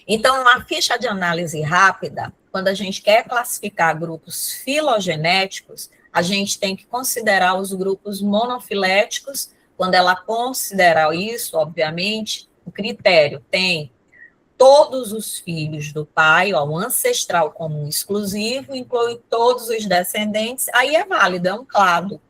Então, uma ficha de análise rápida, quando a gente quer classificar grupos filogenéticos, a gente tem que considerar os grupos monofiléticos. Quando ela considerar isso, obviamente, o critério tem todos os filhos do pai, ó, o ancestral comum exclusivo, inclui todos os descendentes, aí é válido, é um clado.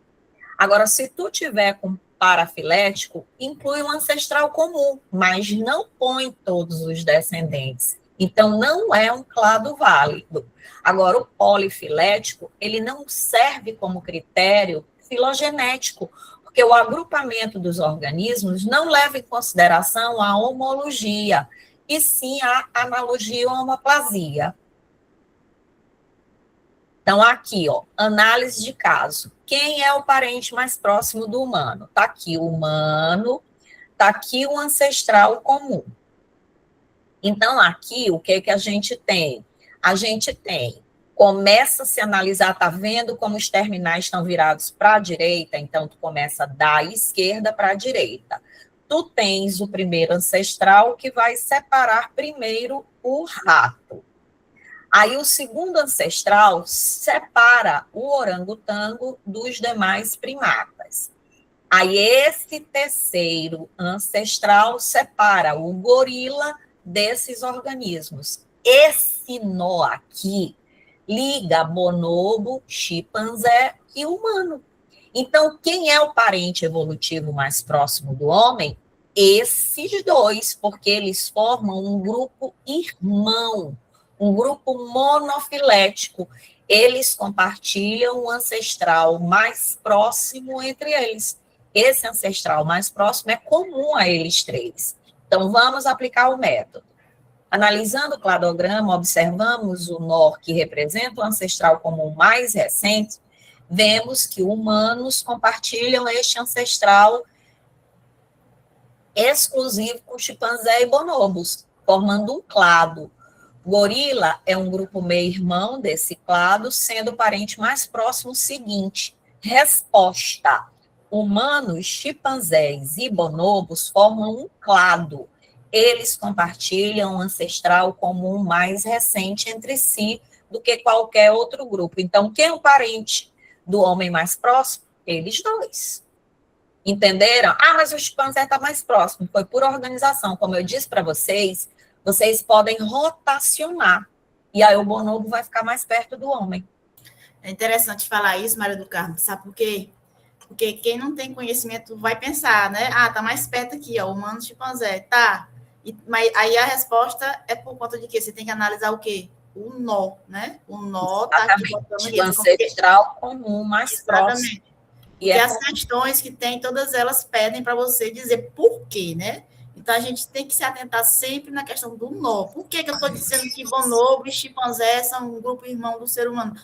Agora, se tu tiver com parafilético, inclui o ancestral comum, mas não põe todos os descendentes. Então, não é um clado válido. Agora, o polifilético, ele não serve como critério filogenético, porque o agrupamento dos organismos não leva em consideração a homologia, e sim a analogia ou homoplasia. Então, aqui, ó, análise de caso. Quem é o parente mais próximo do humano? Está aqui o humano, está aqui o ancestral comum. Então, aqui, o que a gente tem? A gente tem, começa a se analisar, tá vendo como os terminais estão virados para a direita? Então, tu começa da esquerda para a direita. Tu tens o primeiro ancestral que vai separar primeiro o rato. Aí, o segundo ancestral separa o orangotango dos demais primatas. Aí, esse terceiro ancestral separa o gorila desses organismos. Esse nó aqui liga bonobo, chimpanzé e humano. Então, quem é o parente evolutivo mais próximo do homem? Esses dois, porque eles formam um grupo irmão, um grupo monofilético. Eles compartilham o ancestral mais próximo entre eles. Esse ancestral mais próximo é comum a eles 3. Então, vamos aplicar o método. Analisando o cladograma, observamos o nó que representa o ancestral comum mais recente, vemos que humanos compartilham este ancestral exclusivo com chimpanzé e bonobos, formando um clado. Gorila é um grupo meio-irmão desse clado, sendo o parente mais próximo seguinte. Resposta: humanos, chimpanzés e bonobos formam um clado. Eles compartilham um ancestral comum mais recente entre si do que qualquer outro grupo. Então, quem é o parente do homem mais próximo? Eles dois. Entenderam? Ah, mas o chimpanzé está mais próximo. Foi por organização. Como eu disse para vocês, vocês podem rotacionar. E aí o bonobo vai ficar mais perto do homem. É interessante falar isso, Maria do Carmo, sabe por quê? Porque quem não tem conhecimento vai pensar, né? Ah, tá mais perto aqui, ó, humano, chimpanzé, tá. Mas aí a resposta é por conta de quê? Você tem que analisar o quê? O nó, né? O nó tá aqui botando o ancestral comum mais próximo. Exatamente. E as questões que tem, todas elas pedem para você dizer por quê, né? Então, a gente tem que se atentar sempre na questão do nó. Por que eu estou dizendo que bonobo e chimpanzé são um grupo irmão do ser humano?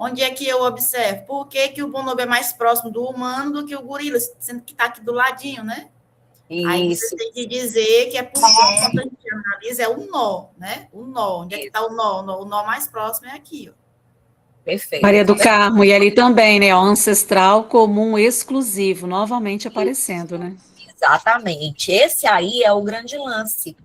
Onde é que eu observo? Por que o bonobo é mais próximo do humano do que o gorila, sendo que está aqui do ladinho, né? Isso. Aí você tem que dizer que é por conta, a gente analisa, é o nó, né? O nó. Onde é que está o nó? O nó mais próximo é aqui, ó. Perfeito. Maria do Carmo, e ali também, né? O ancestral comum exclusivo, novamente aparecendo, né? Exatamente. Esse aí é o grande lance.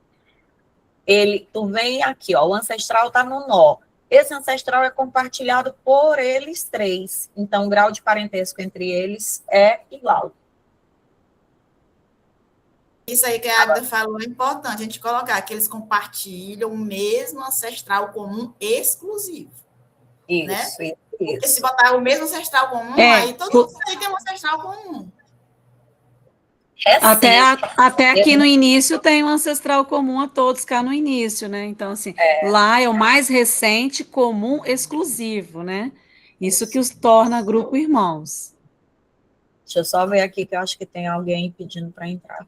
Tu vem aqui, ó, o ancestral está no nó. Esse ancestral é compartilhado por eles três. Então, o grau de parentesco entre eles é igual. Isso aí que a Agda falou é importante a gente colocar, que eles compartilham o mesmo ancestral comum exclusivo. Isso, né? isso. Porque se botar o mesmo ancestral comum, aí todo mundo tem um ancestral comum. Até aqui no início tem um ancestral comum a todos cá no início, né? Então, assim, lá é o mais recente, comum, exclusivo, né? Isso que os torna grupo irmãos. Deixa eu só ver aqui que eu acho que tem alguém pedindo para entrar.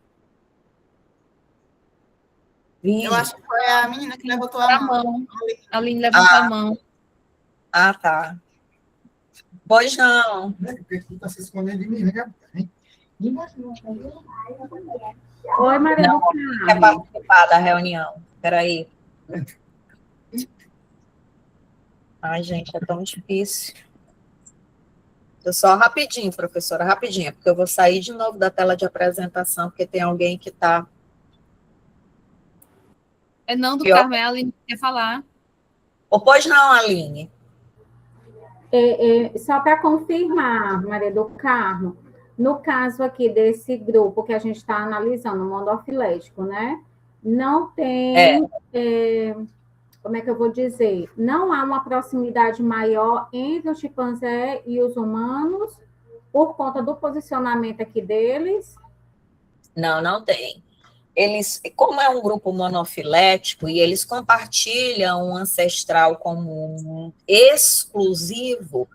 Eu acho que foi a menina que levantou a mão. A Aline levantou a mão. Ah, tá. Pois não. Está se escondendo de mim, né? Oi, Maria do Carmo. Quer participar da reunião? Espera aí. Ai, gente, é tão difícil. Só rapidinho, professora, rapidinho, porque eu vou sair de novo da tela de apresentação, porque tem alguém que está... É não do Carmo, a Aline quer falar. Pois não, Aline. Só para confirmar, Maria do Carmo, no caso aqui desse grupo que a gente está analisando, o monofilético, né? Não tem, como é que eu vou dizer? Não há uma proximidade maior entre o chimpanzé e os humanos por conta do posicionamento aqui deles? Não, não tem. Eles, como é um grupo monofilético e eles compartilham um ancestral comum exclusivo,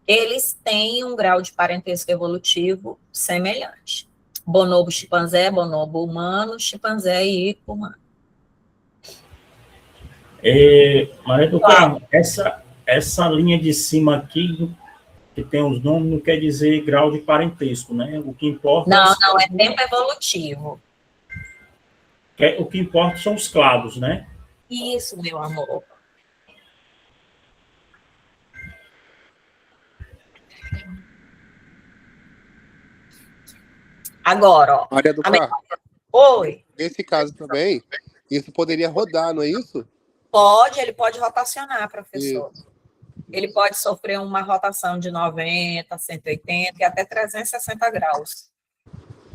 eles têm um grau de parentesco evolutivo semelhante. Bonobo chimpanzé, bonobo humano, chimpanzé e hipo humano. Maria do Carmo, essa linha de cima aqui, que tem os nomes, não quer dizer grau de parentesco, né? O que importa... Não, é tempo evolutivo. O que importa são os clados, né? Isso, meu amor. Agora, ó. Maria do Carmo. Oi. Nesse caso também, isso poderia rodar, não é isso? Pode, ele pode rotacionar, professor. Isso. Ele pode sofrer uma rotação de 90, 180 e até 360 graus.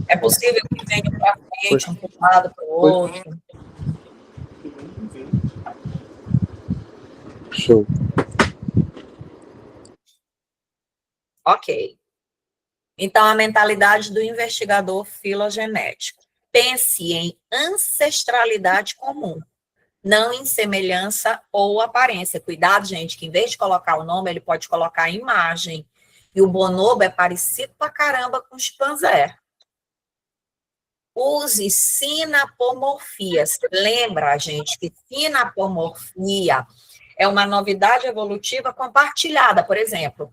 É possível que venha para frente, um lado para o outro. Show. Ok. Então, a mentalidade do investigador filogenético. Pense em ancestralidade comum, não em semelhança ou aparência. Cuidado, gente, que em vez de colocar o nome, ele pode colocar a imagem. E o bonobo é parecido pra caramba com o chimpanzé. Use sinapomorfias. Lembra, gente, que sinapomorfia é uma novidade evolutiva compartilhada. Por exemplo,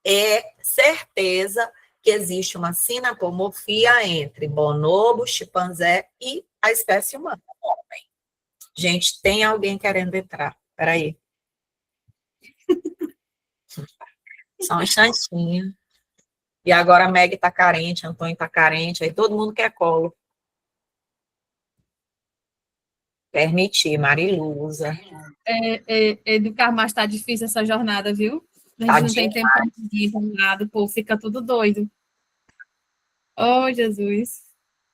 é certeza que existe uma sinapomorfia entre bonobo, chimpanzé e a espécie humana, homem. Gente, tem alguém querendo entrar. Espera aí. Só um instantinho. E agora a Meg tá carente, Antônio tá carente, aí todo mundo quer colo. Permitir, Mariluza. Do Carmo, mas tá difícil essa jornada, viu? A gente não tem tempo de ir um lado, pô, fica tudo doido. Oh, Jesus.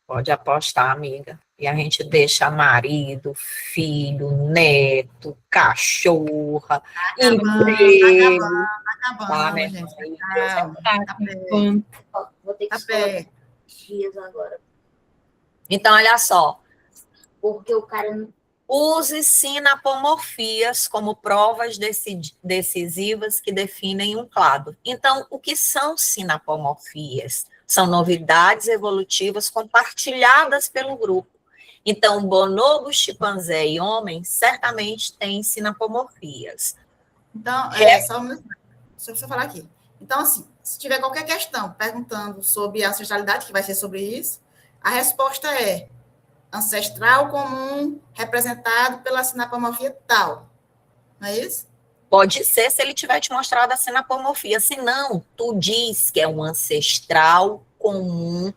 Pode apostar, amiga. E a gente deixa marido, filho, neto, cachorra, emprego. Tá acabando, minha gente. irmã. Calma. Tá perto. Vou ter que Tá escolher perto. dias agora. Então, olha só. Porque o cara não. Use sinapomorfias como provas decisivas que definem um clado. Então, o que são sinapomorfias? São novidades evolutivas compartilhadas pelo grupo. Então, bonobo, chimpanzé e homem certamente têm sinapomorfias. Então, só um minuto. Deixa eu falar aqui. Então, assim, se tiver qualquer questão perguntando sobre a ancestralidade, que vai ser sobre isso, a resposta é ancestral comum representado pela sinapomorfia tal. Não é isso? Pode ser se ele tiver te mostrado a sinapomorfia. Se não, tu diz que é um ancestral comum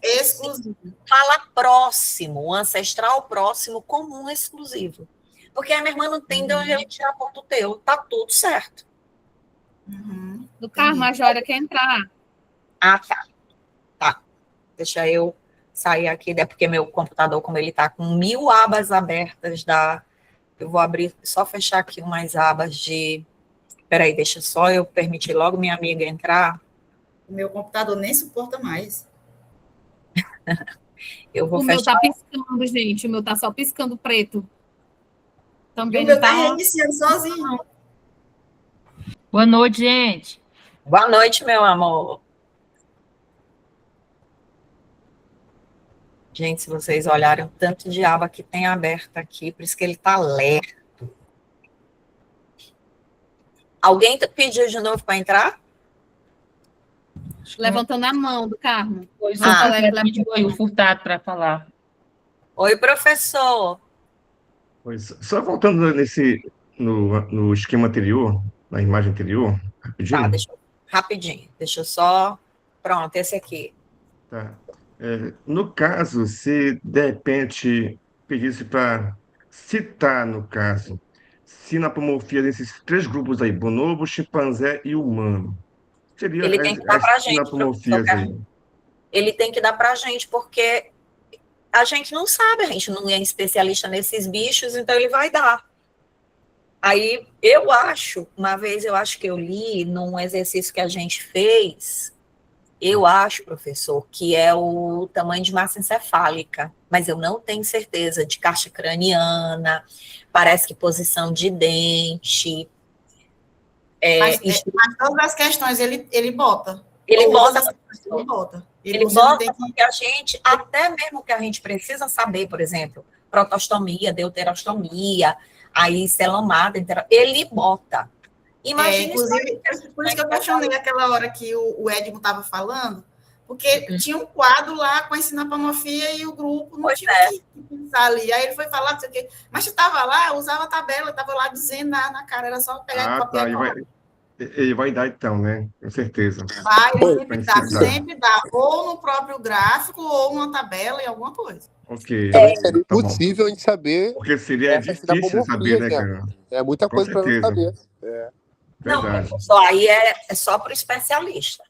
exclusivo. Fala próximo, ancestral próximo, comum exclusivo. Porque a minha irmã não tem de onde eu tirar ponto teu. Tá tudo certo. Do Carmo, a Jória quer entrar. Ah, tá. Tá. Deixa eu sair aqui, né? Porque meu computador, como ele tá com 1000 abas abertas, eu vou abrir, só fechar aqui umas abas de... Peraí, deixa só eu permitir logo minha amiga entrar. O meu computador nem suporta mais. Eu vou o fechar. meu tá piscando, gente. O meu tá só piscando preto. Também E o meu não tá tá reiniciando sozinho. Boa noite, gente. Boa noite, meu amor. Gente, se vocês olharem o tanto de aba que tem aberta aqui, por isso que ele tá lerto. Alguém pediu de novo para entrar? Levantando a mão do Carmo. Pois o Furtado para falar. Oi, professor. Pois, só voltando no esquema anterior, na imagem anterior, rapidinho. Tá, rapidinho. Deixa eu só... Pronto, esse aqui. Tá. No caso, se de repente pedisse para citar, no caso, sinapomorfia desses 3 grupos aí, bonobo, chimpanzé e humano, seria Ele tem que dar para a gente, sinapomorfias aí. Ele tem que dar para a gente, porque a gente não sabe, a gente não é especialista nesses bichos, então ele vai dar. Aí, uma vez eu acho que eu li num exercício que a gente fez, eu acho, professor, que é o tamanho de massa encefálica, mas eu não tenho certeza, de caixa craniana, parece que posição de dente. Mas todas as questões ele bota. Ele bota que... porque a gente, até mesmo que a gente precisa saber, por exemplo, protostomia, deuterostomia, aí celomada, ele bota. Imagina inclusive, por isso que eu questionei aquela hora que o Edmo estava falando, porque tinha um quadro lá com a sinapomorfia e o grupo não tinha que pensar ali. Aí ele foi falar, não sei o quê. Mas você estava lá, eu usava a tabela, estava lá dizendo na cara, era só pegar e copiar. Ele vai dar então, né? Com certeza. Ele sempre dá, ou no próprio gráfico, ou numa tabela, em alguma coisa. Ok. Seria impossível de saber. Porque seria difícil saber, né, cara? É muita coisa para não saber. Não, só aí é só para o especialista.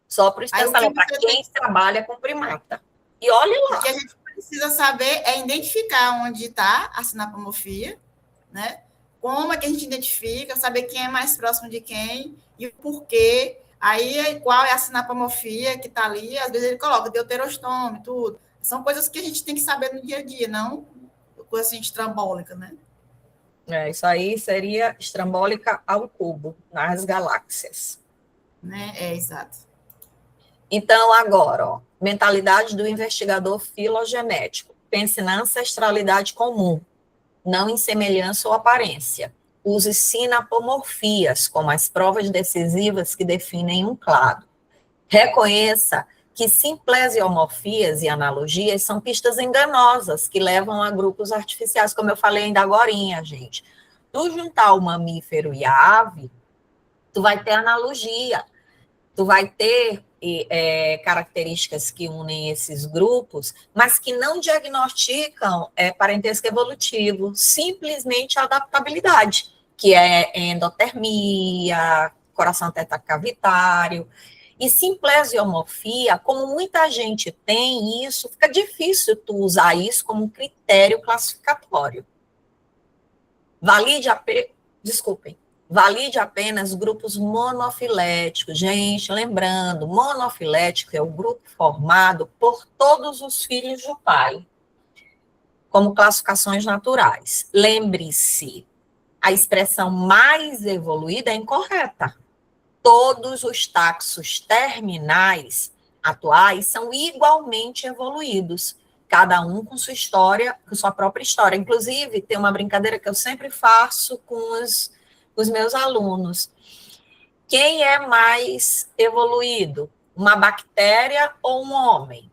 Só para o especialista, para quem trabalha com primata. E olha lá. O que a gente precisa saber é identificar onde está a sinapomorfia, né? Como é que a gente identifica, saber quem é mais próximo de quem e o porquê. Aí, qual é a sinapomorfia que está ali, às vezes ele coloca deuterostome, tudo. São coisas que a gente tem que saber no dia a dia, não coisa assim estrambólica, né? Isso aí seria estrambólica ao cubo, nas galáxias. Né? Exato. Então, agora, mentalidade do investigador filogenético. Pense na ancestralidade comum, não em semelhança ou aparência. Use sinapomorfias como as provas decisivas que definem um clado. Reconheça que simplesiomorfias e analogias são pistas enganosas que levam a grupos artificiais, como eu falei ainda agorinha, gente. Tu juntar o mamífero e a ave, tu vai ter analogia, tu vai ter características que unem esses grupos, mas que não diagnosticam parentesco evolutivo, simplesmente a adaptabilidade, que é endotermia, coração tetacavitário. E simplesiomorfia, como muita gente tem isso, fica difícil tu usar isso como um critério classificatório. Desculpem. valide apenas grupos monofiléticos. Gente, lembrando, monofilético é o grupo formado por todos os filhos do pai, como classificações naturais. Lembre-se, a expressão mais evoluída é incorreta. Todos os taxos terminais atuais são igualmente evoluídos, cada um com sua história, com sua própria história. Inclusive, tem uma brincadeira que eu sempre faço com os meus alunos. Quem é mais evoluído? Uma bactéria ou um homem?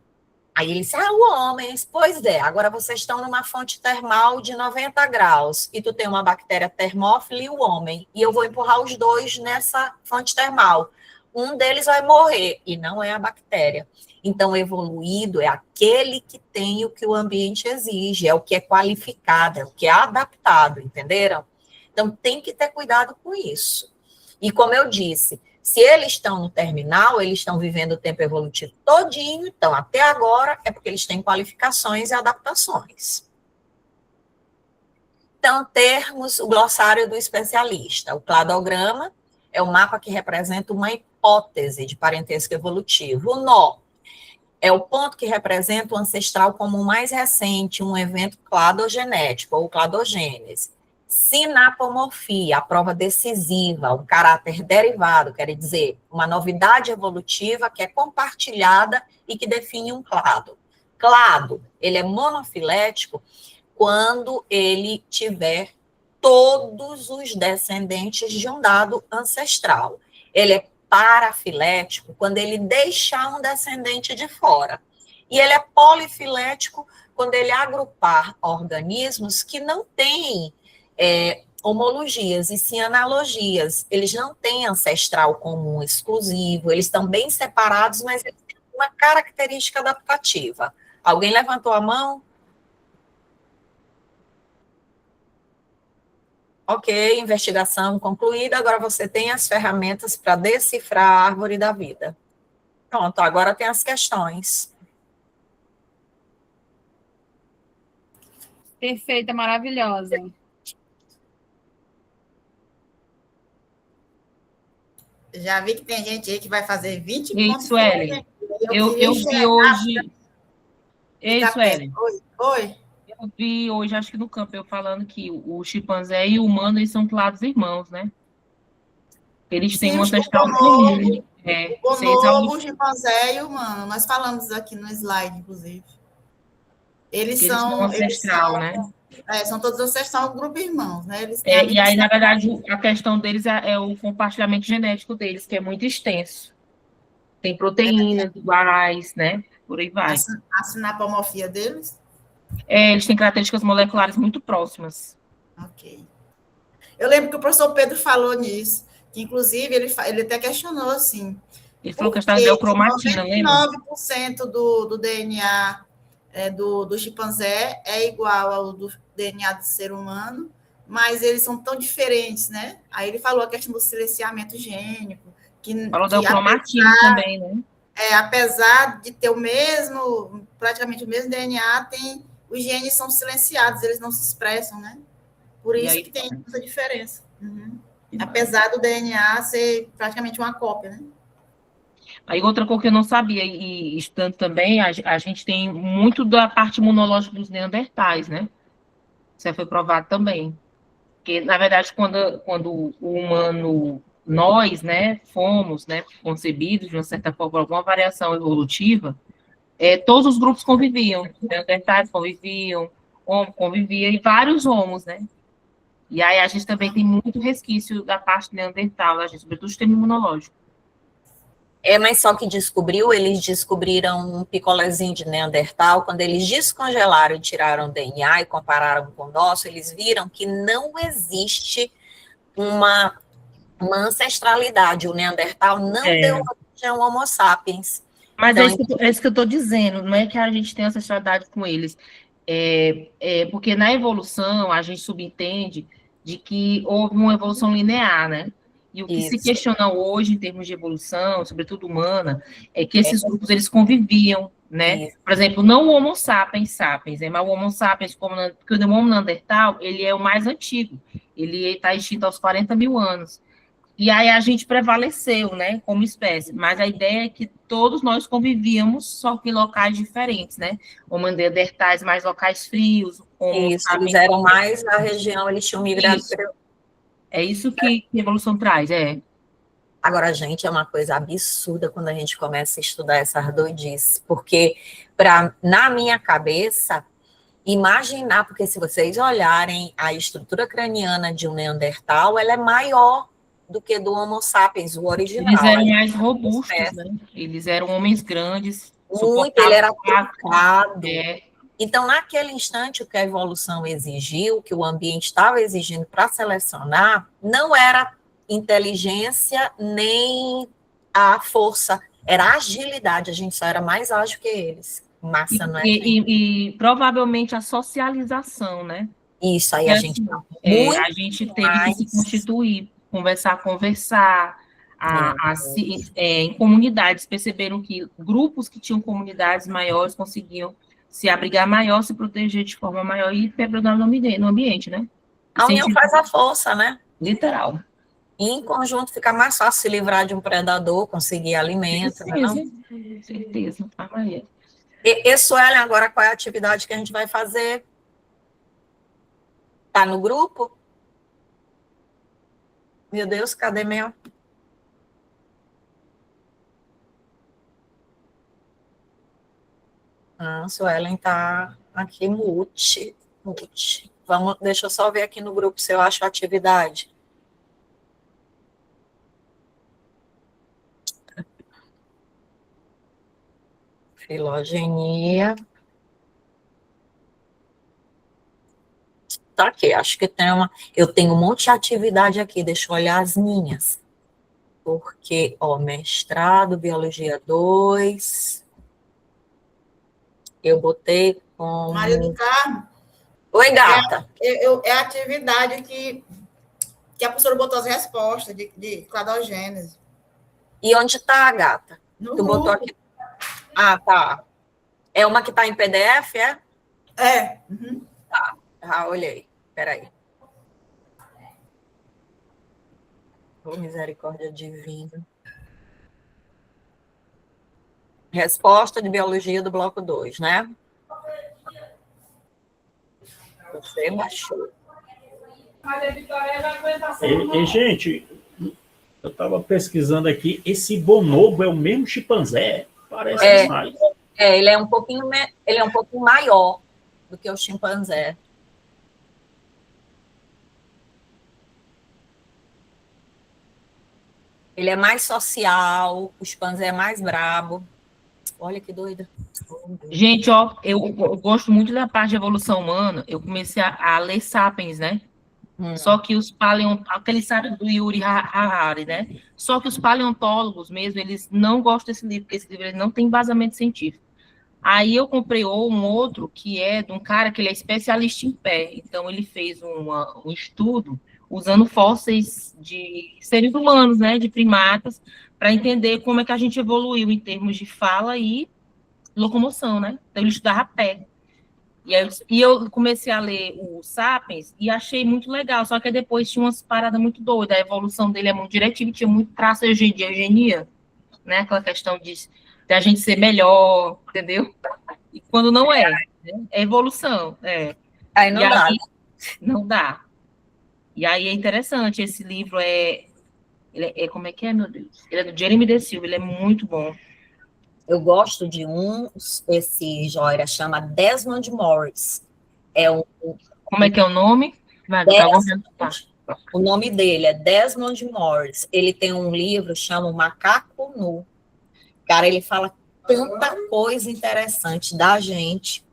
Aí eles dizem, o homem. Pois é, agora vocês estão numa fonte termal de 90 graus, e tu tem uma bactéria termófila e o homem, e eu vou empurrar os dois nessa fonte termal. Um deles vai morrer, e não é a bactéria. Então, evoluído é aquele que tem o que o ambiente exige, é o que é qualificado, é o que é adaptado, entenderam? Então, tem que ter cuidado com isso. E como eu disse, se eles estão no terminal, eles estão vivendo o tempo evolutivo todinho, então, até agora, é porque eles têm qualificações e adaptações. Então, termos o glossário do especialista. O cladograma é o mapa que representa uma hipótese de parentesco evolutivo. O nó é o ponto que representa o ancestral como o mais recente, um evento cladogenético, ou cladogênese. Sinapomorfia, a prova decisiva, um caráter derivado, quer dizer, uma novidade evolutiva que é compartilhada e que define um clado. Clado, ele é monofilético quando ele tiver todos os descendentes de um dado ancestral. Ele é parafilético quando ele deixar um descendente de fora. E ele é polifilético quando ele agrupar organismos que não têm homologias e sim analogias. Eles não têm ancestral comum exclusivo, eles estão bem separados, mas eles têm uma característica adaptativa. Alguém levantou a mão? Ok, investigação concluída, agora você tem as ferramentas para decifrar a árvore da vida. Pronto, agora tem as questões. Perfeita, maravilhosa. Já vi que tem gente aí que vai fazer 20 pontos. Isso, Ellen. Eu vi hoje... Isso, Ellen. Oi. Eu vi hoje, acho que no campo, eu falando que o chimpanzé e o humano, eles são clados irmãos, né? Eles têm um ancestral comum. O bonobo, o chimpanzé e o humano. Nós falamos aqui no slide, inclusive. Eles são ancestral, né? São todos ancestrais, um grupo irmãos, né? E aí, na verdade, a questão deles é o compartilhamento genético deles, que é muito extenso. Tem proteínas iguais, né? Por aí vai. A sinapomorfia deles? Eles têm características moleculares muito próximas. Ok. Eu lembro que o professor Pedro falou nisso, que inclusive ele até questionou assim. Ele falou que a questão da cromatina, lembra? 9% do DNA do chimpanzé é igual ao do DNA do ser humano, mas eles são tão diferentes, né? Aí ele falou a questão do silenciamento gênico. Falou da cromatina também, né? Apesar de ter praticamente o mesmo DNA, os genes são silenciados, eles não se expressam, né? Por isso que tem essa diferença. Uhum. Apesar do DNA ser praticamente uma cópia, né? Aí outra coisa que eu não sabia, e estudando também, a gente tem muito da parte imunológica dos neandertais, né? Isso foi provado também. Porque, na verdade, quando o humano, nós, né, fomos, né, concebidos, de uma certa forma, por alguma variação evolutiva, todos os grupos conviviam. Neandertais conviviam, homo convivia, e vários homos, né? E aí a gente também tem muito resquício da parte neandertal, né, sobretudo o sistema imunológico. Mas só que eles descobriram um picolézinho de Neandertal, quando eles descongelaram e tiraram o DNA e compararam com o nosso, eles viram que não existe uma ancestralidade. O Neandertal não deu origem ao Homo sapiens. Mas então, é isso que eu estou dizendo, não é que a gente tem ancestralidade com eles. Porque na evolução a gente subentende de que houve uma evolução linear, né? E o que se questiona hoje, em termos de evolução, sobretudo humana, é que esses grupos, eles conviviam, né? Por exemplo, não o Homo sapiens sapiens, mas o Homo sapiens, porque o Homo neandertal, ele é o mais antigo. Ele está extinto aos 40 mil anos. E aí a gente prevaleceu, né, como espécie. Mas a ideia é que todos nós convivíamos, só que em locais diferentes, né? Homo neandertais mais locais frios. Isso, eles eram mais na região, eles tinham migrado. É isso que a evolução traz, Agora, gente, é uma coisa absurda quando a gente começa a estudar essas doidices, porque, na minha cabeça, imaginar, porque se vocês olharem a estrutura craniana de um Neandertal, ela é maior do que do Homo sapiens, o original. Eles eram mais robustos, né? Eles eram homens grandes. Muito, ele era truncado. Então, naquele instante, o que a evolução exigiu, que o ambiente estava exigindo para selecionar, não era inteligência nem a força, era a agilidade, a gente só era mais ágil que eles. Massa, não é? E provavelmente a socialização, né? Isso, aí a gente teve que se constituir, conversar, em comunidades, perceberam que grupos que tinham comunidades maiores conseguiam se abrigar maior, se proteger de forma maior e predominar no ambiente, né? A união faz a força, né? Literal. E em conjunto fica mais fácil se livrar de um predador, conseguir alimento, Certeza. A Maria. E Suelen, agora qual é a atividade que a gente vai fazer? Tá no grupo? Meu Deus, cadê meu? Suelen tá aqui, mute. Deixa eu só ver aqui no grupo se eu acho a atividade. Filogenia. Tá aqui, acho que tem eu tenho um monte de atividade aqui, deixa eu olhar as minhas. Porque, mestrado, biologia 2. Eu botei com... Maria do Carmo. Oi, gata. É a atividade que a professora botou as respostas de cladogênese. E onde está, gata? No tu grupo. Botou aqui. Ah, tá. É uma que está em PDF, é? É. Uhum. Tá, olhei. Peraí. Misericórdia divina. Resposta de biologia do bloco 2, né? Você baixou. Gente, eu estava pesquisando aqui, esse bonobo é o mesmo chimpanzé? Parece mais. Ele é um pouquinho maior do que o chimpanzé. Ele é mais social, o chimpanzé é mais brabo. Olha que doida. Gente, eu gosto muito da parte de evolução humana. Eu comecei a ler Sapiens, né? Só que os aquele sabe do Yuri Harari, né? Só que os paleontólogos mesmo, eles não gostam desse livro, porque esse livro ele não tem embasamento científico. Aí eu comprei um outro que é de um cara que ele é especialista em pé. Então ele fez um estudo usando fósseis de seres humanos, né? De primatas, para entender como é que a gente evoluiu em termos de fala e locomoção, né? Então ele estudava a pé. E eu comecei a ler o Sapiens e achei muito legal, só que depois tinha umas paradas muito doidas, a evolução dele é muito diretiva, tinha muito traço de eugenia, né? Aquela questão de a gente ser melhor, entendeu? E quando não é, né? É evolução. Aí não dá. Não dá. E aí é interessante, esse livro como é que é, meu Deus? Ele é do Jeremy de Silva, ele é muito bom. Eu gosto de esse joia chama Desmond Morris. Como é que é o nome? O nome dele é Desmond Morris. Ele tem um livro chama O Macaco Nu. Cara, ele fala tanta coisa interessante da gente.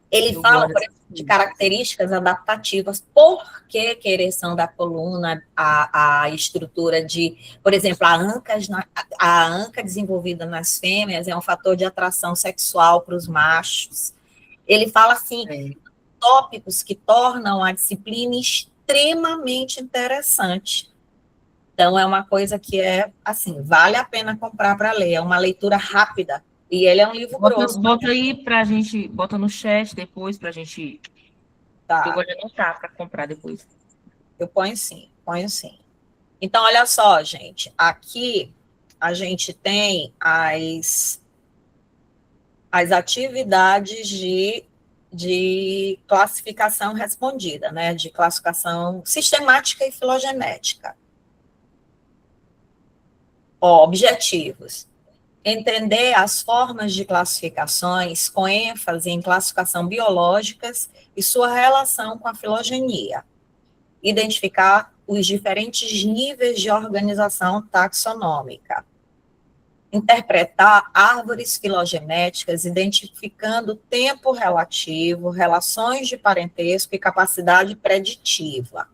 Ele fala, por exemplo, de características adaptativas, por que ereção da coluna, a estrutura de, por exemplo, a anca desenvolvida nas fêmeas é um fator de atração sexual para os machos. Ele fala, assim, tópicos que tornam a disciplina extremamente interessante. Então, é uma coisa que assim, vale a pena comprar para ler, é uma leitura rápida. E ele é um livro grosso. Bota aí pra gente, bota no chat depois pra gente... Tá. Eu vou anotar para comprar depois. Eu ponho sim, ponho sim. Então, olha só, gente, aqui a gente tem as atividades de classificação respondida, né, de classificação sistemática e filogenética. Ó, objetivos. Entender as formas de classificações com ênfase em classificação biológicas e sua relação com a filogenia. Identificar os diferentes níveis de organização taxonômica. Interpretar árvores filogenéticas, identificando tempo relativo, relações de parentesco e capacidade preditiva.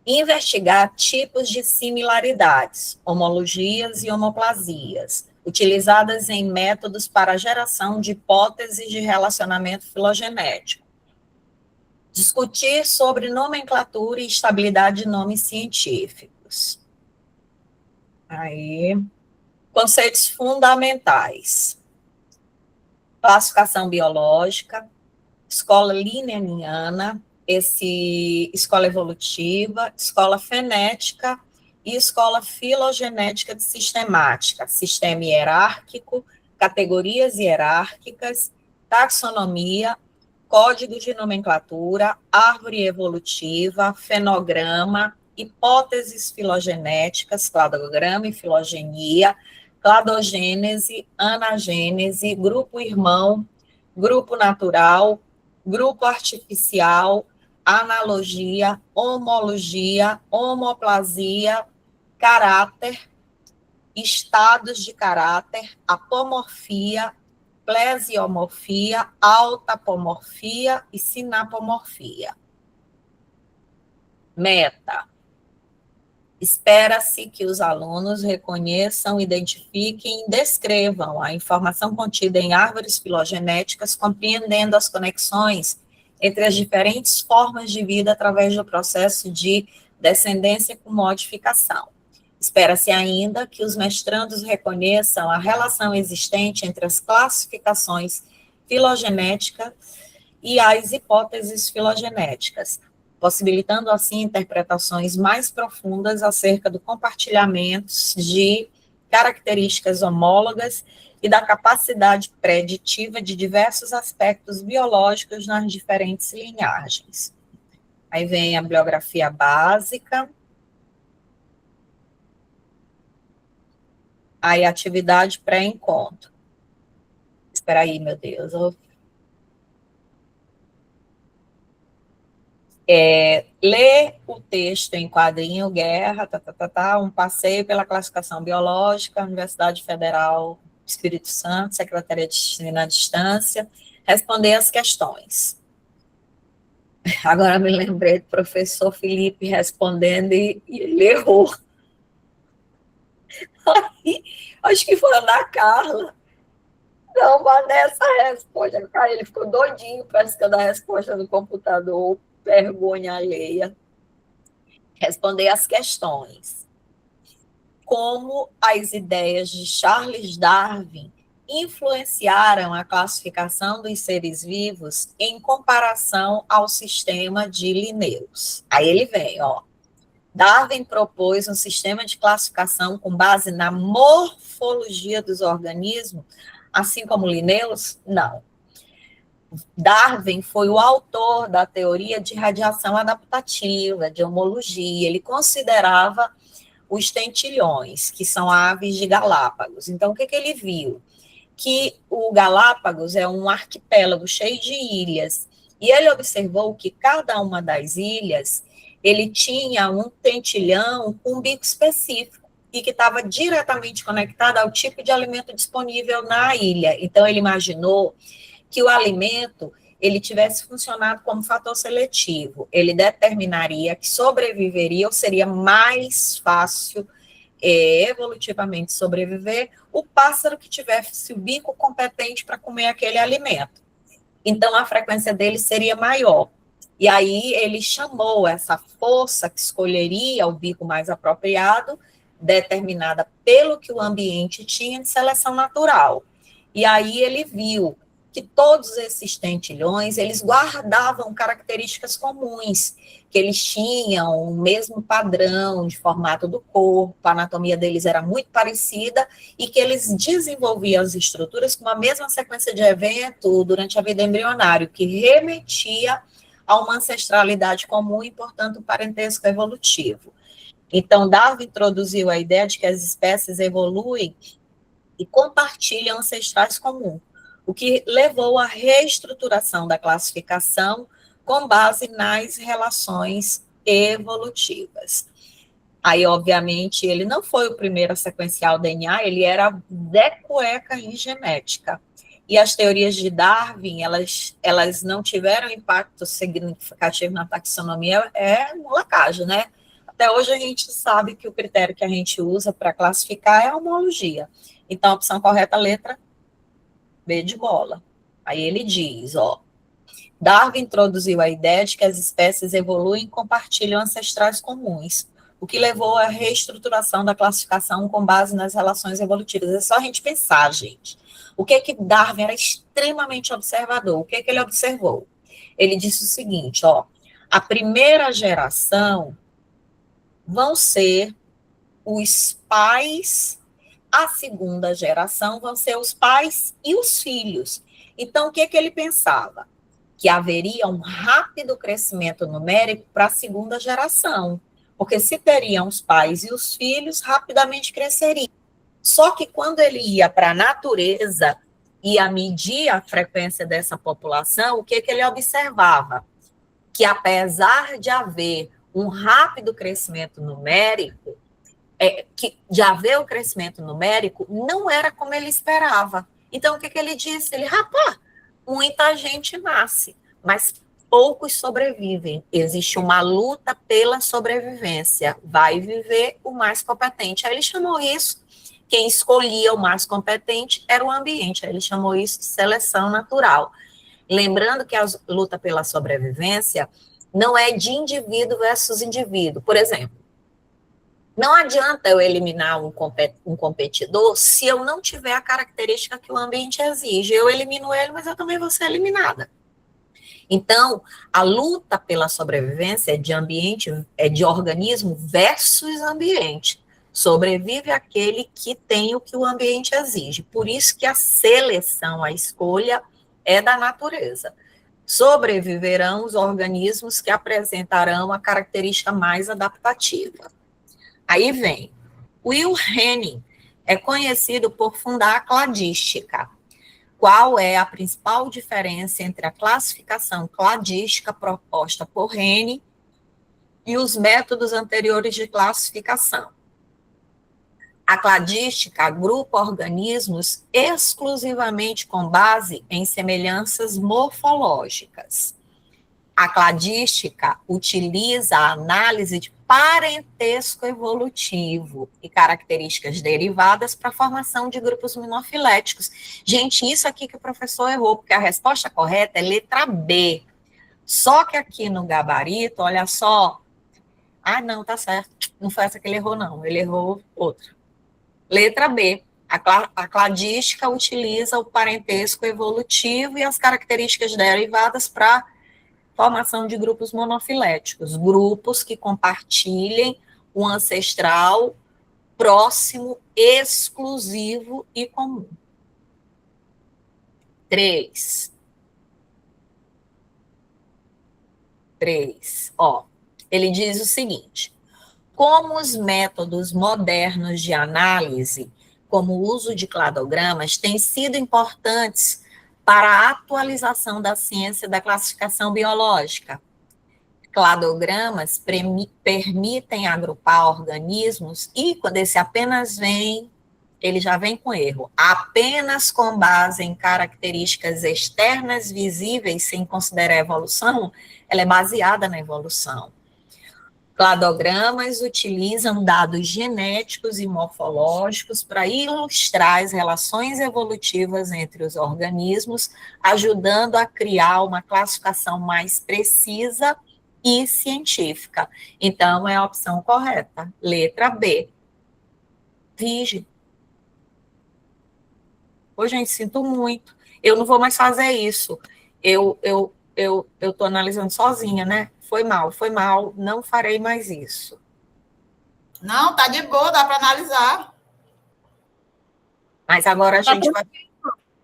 Investigar tipos de similaridades, homologias e homoplasias, utilizadas em métodos para a geração de hipóteses de relacionamento filogenético. Discutir sobre nomenclatura e estabilidade de nomes científicos. Aí, conceitos fundamentais. Classificação biológica, escola linneaniana, escola evolutiva, escola fenética e escola filogenética de sistemática, sistema hierárquico, categorias hierárquicas, taxonomia, código de nomenclatura, árvore evolutiva, fenograma, hipóteses filogenéticas, cladograma e filogenia, cladogênese, anagênese, grupo irmão, grupo natural, grupo artificial, analogia, homologia, homoplasia, caráter, estados de caráter, apomorfia, plesiomorfia, autapomorfia e sinapomorfia. Meta. Espera-se que os alunos reconheçam, identifiquem e descrevam a informação contida em árvores filogenéticas, compreendendo as conexões entre as diferentes formas de vida através do processo de descendência com modificação. Espera-se ainda que os mestrandos reconheçam a relação existente entre as classificações filogenéticas e as hipóteses filogenéticas, possibilitando assim interpretações mais profundas acerca do compartilhamento de características homólogas e da capacidade preditiva de diversos aspectos biológicos nas diferentes linhagens. Aí vem a bibliografia básica. Aí, atividade pré-encontro. Espera aí, meu Deus. Ler o texto em quadrinho, guerra, um passeio pela classificação biológica, Universidade Federal Espírito Santo, Secretaria de Ensino à Distância, responder as questões. Agora me lembrei do professor Felipe respondendo e ele errou. Aí, acho que foi a Ana Carla. Não, Vanessa responde. Aí ele ficou doidinho pescando a resposta no computador, vergonha alheia. Responder as questões. Como as ideias de Charles Darwin influenciaram a classificação dos seres vivos em comparação ao sistema de Linnaeus. Aí ele vem, ó. Darwin propôs um sistema de classificação com base na morfologia dos organismos, assim como Linnaeus? Não. Darwin foi o autor da teoria de radiação adaptativa, de homologia. Ele considerava os tentilhões, que são aves de Galápagos. Então, o que ele viu? Que o Galápagos é um arquipélago cheio de ilhas, e ele observou que cada uma das ilhas ele tinha um tentilhão com um bico específico e que estava diretamente conectado ao tipo de alimento disponível na ilha. Então, ele imaginou que o alimento ele tivesse funcionado como fator seletivo. Ele determinaria que sobreviveria ou seria mais fácil evolutivamente sobreviver o pássaro que tivesse o bico competente para comer aquele alimento. Então, a frequência dele seria maior. E aí ele chamou essa força que escolheria o bico mais apropriado, determinada pelo que o ambiente tinha de seleção natural. E aí ele viu que todos esses tentilhões, eles guardavam características comuns, que eles tinham o mesmo padrão de formato do corpo, a anatomia deles era muito parecida, e que eles desenvolviam as estruturas com a mesma sequência de evento durante a vida embrionária, que remetia a uma ancestralidade comum e, portanto, um parentesco evolutivo. Então, Darwin introduziu a ideia de que as espécies evoluem e compartilham ancestrais comuns, o que levou à reestruturação da classificação com base nas relações evolutivas. Aí, obviamente, ele não foi o primeiro a sequenciar o DNA, ele era Zé Cueca em genética. E as teorias de Darwin, elas não tiveram impacto significativo na taxonomia, é molecagem, né? Até hoje a gente sabe que o critério que a gente usa para classificar é a homologia. Então, a opção correta, letra B de bola. Aí ele diz, ó, Darwin introduziu a ideia de que as espécies evoluem e compartilham ancestrais comuns, o que levou à reestruturação da classificação com base nas relações evolutivas. É só a gente pensar, gente. O que Darwin era extremamente observador? O que ele observou? Ele disse o seguinte, ó, a primeira geração vão ser os pais, a segunda geração vão ser os pais e os filhos. Então, o que ele pensava? Que haveria um rápido crescimento numérico para a segunda geração, porque se teriam os pais e os filhos, rapidamente cresceriam. Só que quando ele ia para a natureza, ia medir a frequência dessa população, o que ele observava? Que apesar de haver um rápido crescimento numérico, de haver o crescimento numérico, não era como ele esperava. Então, o que ele disse? Ele, rapaz, muita gente nasce, mas poucos sobrevivem. Existe uma luta pela sobrevivência. Vai viver o mais competente. Aí ele chamou isso, quem escolhia o mais competente era o ambiente. Aí ele chamou isso de seleção natural. Lembrando que a luta pela sobrevivência não é de indivíduo versus indivíduo. Por exemplo, não adianta eu eliminar um competidor se eu não tiver a característica que o ambiente exige. Eu elimino ele, mas eu também vou ser eliminada. Então, a luta pela sobrevivência é de ambiente, é de organismo versus ambiente. Sobrevive aquele que tem o que o ambiente exige. Por isso que a seleção, a escolha, é da natureza. Sobreviverão os organismos que apresentarão a característica mais adaptativa. Aí vem, Will Henning é conhecido por fundar a cladística. Qual é a principal diferença entre a classificação cladística proposta por Henning e os métodos anteriores de classificação? A cladística agrupa organismos exclusivamente com base em semelhanças morfológicas. A cladística utiliza a análise de parentesco evolutivo e características derivadas para a formação de grupos monofiléticos. Gente, isso aqui que o professor errou, porque a resposta correta é letra B. Só que aqui no gabarito, olha só. Ah, não, tá certo. Não foi essa que ele errou, não. Ele errou outra. Letra B. A cladística utiliza o parentesco evolutivo e as características derivadas para formação de grupos monofiléticos, grupos que compartilhem um ancestral próximo, exclusivo e comum. 3. Ó, ele diz o seguinte: como os métodos modernos de análise, como o uso de cladogramas, têm sido importantes para a atualização da ciência da classificação biológica. Cladogramas permitem agrupar organismos e, quando esse apenas vem, ele já vem com erro. Apenas com base em características externas visíveis, sem considerar a evolução, ela é baseada na evolução. Cladogramas utilizam dados genéticos e morfológicos para ilustrar as relações evolutivas entre os organismos, ajudando a criar uma classificação mais precisa e científica. Então, é a opção correta, letra B. Vige. Ô, gente, sinto muito. eu não vou mais fazer isso. Eu estou analisando sozinha, né? Foi mal, não farei mais isso. Não, tá de boa, dá para analisar. Mas agora a gente vai...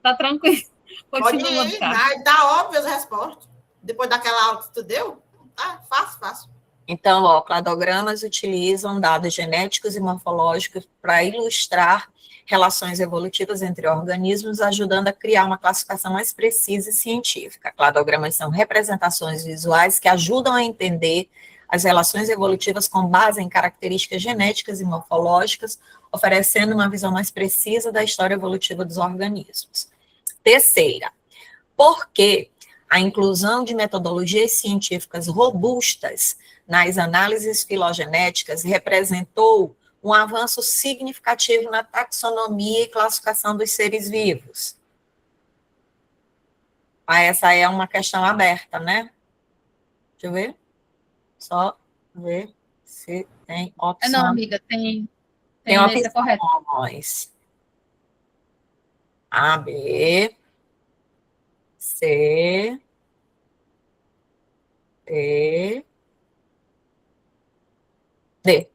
Tá tranquilo. Pode Continua, ir, tá? tá óbvio as respostas. Depois daquela aula que tu deu, tá fácil. Então, ó, cladogramas utilizam dados genéticos e morfológicos para ilustrar relações evolutivas entre organismos, ajudando a criar uma classificação mais precisa e científica. Cladogramas são representações visuais que ajudam a entender as relações evolutivas com base em características genéticas e morfológicas, oferecendo uma visão mais precisa da história evolutiva dos organismos. Terceira, porque a inclusão de metodologias científicas robustas nas análises filogenéticas representou um avanço significativo na taxonomia e classificação dos seres vivos. Essa é uma questão aberta, né? Deixa eu ver. Só ver se tem opção. Não, amiga, tem opções. correta. A, B, C, D, D.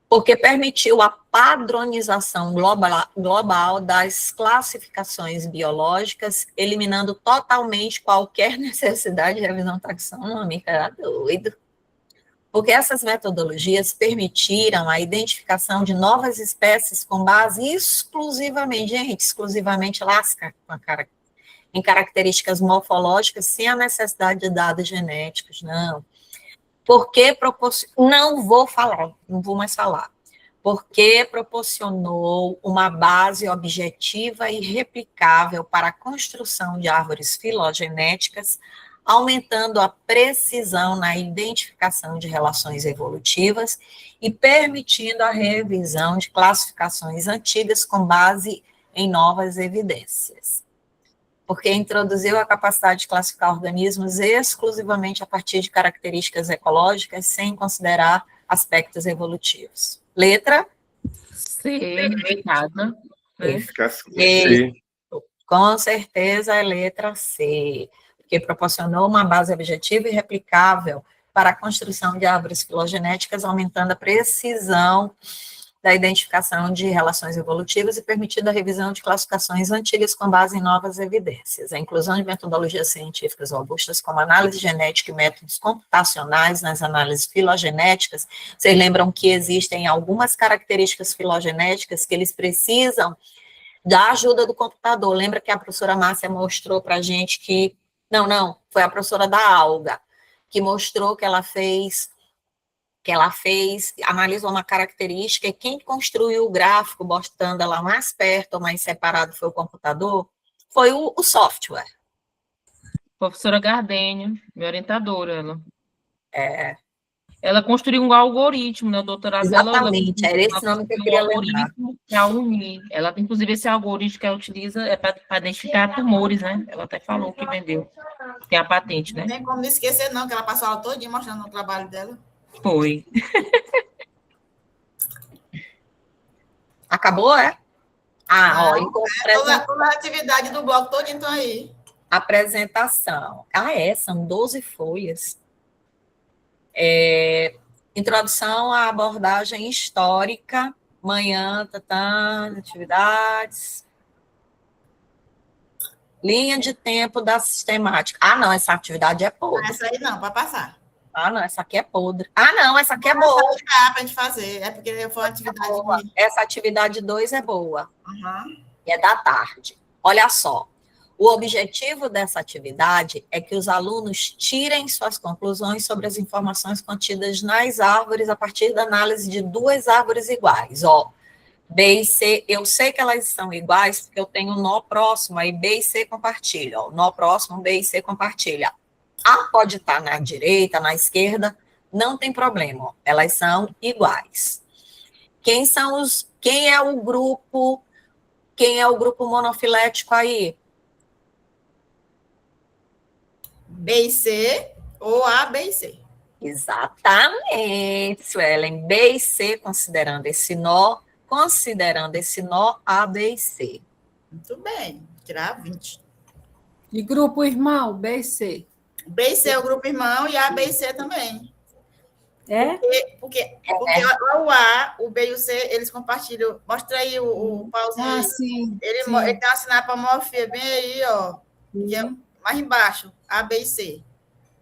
Porque permitiu a padronização global das classificações biológicas, eliminando totalmente qualquer necessidade de revisão taxonômica. Era doido. Porque essas metodologias permitiram a identificação de novas espécies com base exclusivamente lasca em características morfológicas, sem a necessidade de dados genéticos, não. Porque não vou mais falar. Porque proporcionou uma base objetiva e replicável para a construção de árvores filogenéticas, aumentando a precisão na identificação de relações evolutivas e permitindo a revisão de classificações antigas com base em novas evidências. Porque introduziu a capacidade de classificar organismos exclusivamente a partir de características ecológicas, sem considerar aspectos evolutivos. Letra? C, obrigada. C. Com certeza é letra C, porque proporcionou uma base objetiva e replicável para a construção de árvores filogenéticas, aumentando a precisão da identificação de relações evolutivas e permitindo a revisão de classificações antigas com base em novas evidências. A inclusão de metodologias científicas robustas, como análise genética e métodos computacionais nas análises filogenéticas. Vocês lembram que existem algumas características filogenéticas que eles precisam da ajuda do computador. Lembra que a professora Márcia mostrou para a gente que... Não, foi a professora da alga, que mostrou que ela fez, analisou uma característica, e quem construiu o gráfico, botando ela mais perto ou mais separado, foi o computador, foi o software. Professora Gardênia, minha orientadora, ela. Ela construiu um algoritmo, né, o doutorado dela. Exatamente, era esse nome que eu queria lembrar. Para unir. Ela, inclusive, esse algoritmo que ela utiliza é para identificar tumores, né? Ela até falou que vendeu. Tem a patente, né? Não tem como não esquecer, não, que ela passou a aula todinha mostrando o trabalho dela. Foi. Acabou, é? Toda a atividade do bloco todo, então aí. Apresentação. São 12 folhas. Introdução à abordagem histórica, manhã, atividades. Linha de tempo da sistemática. Não, essa atividade é podre. Essa aí não, vai passar. Não, essa aqui é podre. Não, essa aqui é boa. Para a gente fazer, é porque foi uma atividade boa. Essa atividade 2 é boa. Uhum. É da tarde. Olha só, o objetivo dessa atividade é que os alunos tirem suas conclusões sobre as informações contidas nas árvores a partir da análise de duas árvores iguais. B e C, eu sei que elas são iguais porque eu tenho um nó próximo, aí B e C compartilham. Nó próximo, B e C compartilham. A pode estar na direita, na esquerda, não tem problema, elas são iguais. Quem é o grupo monofilético aí? B e C, ou A, B e C. Exatamente, Suelen. B e C, considerando esse nó A, B e C. Muito bem, tirar 20. E grupo irmão, B e C? B e C é o grupo irmão e A, B e C também. É? Porque o A, o B e o C, eles compartilham. Mostra aí o pauzinho aí. Sim. Ele sim. tem uma sinapomorfia bem aí, ó. Que é mais embaixo, A, B e C.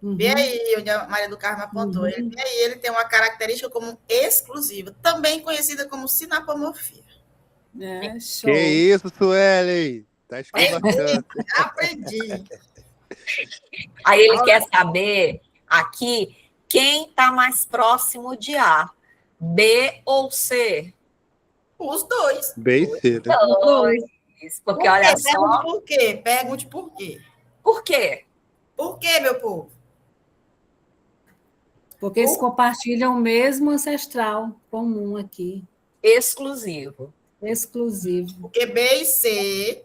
Bem aí, onde a Maria do Carmo apontou. Bem aí, ele tem uma característica como exclusiva, também conhecida como sinapomorfia. Que isso, Suelen? Tá esculachando. Aprendi. Aí ele quer saber aqui quem está mais próximo de A, B ou C? Os dois. B e C, né? Os dois. Porque olha só. Por quê? Pergunte por quê. Por quê? Por quê, meu povo? Porque eles compartilham o mesmo ancestral comum aqui. Exclusivo. Exclusivo. Porque B e C,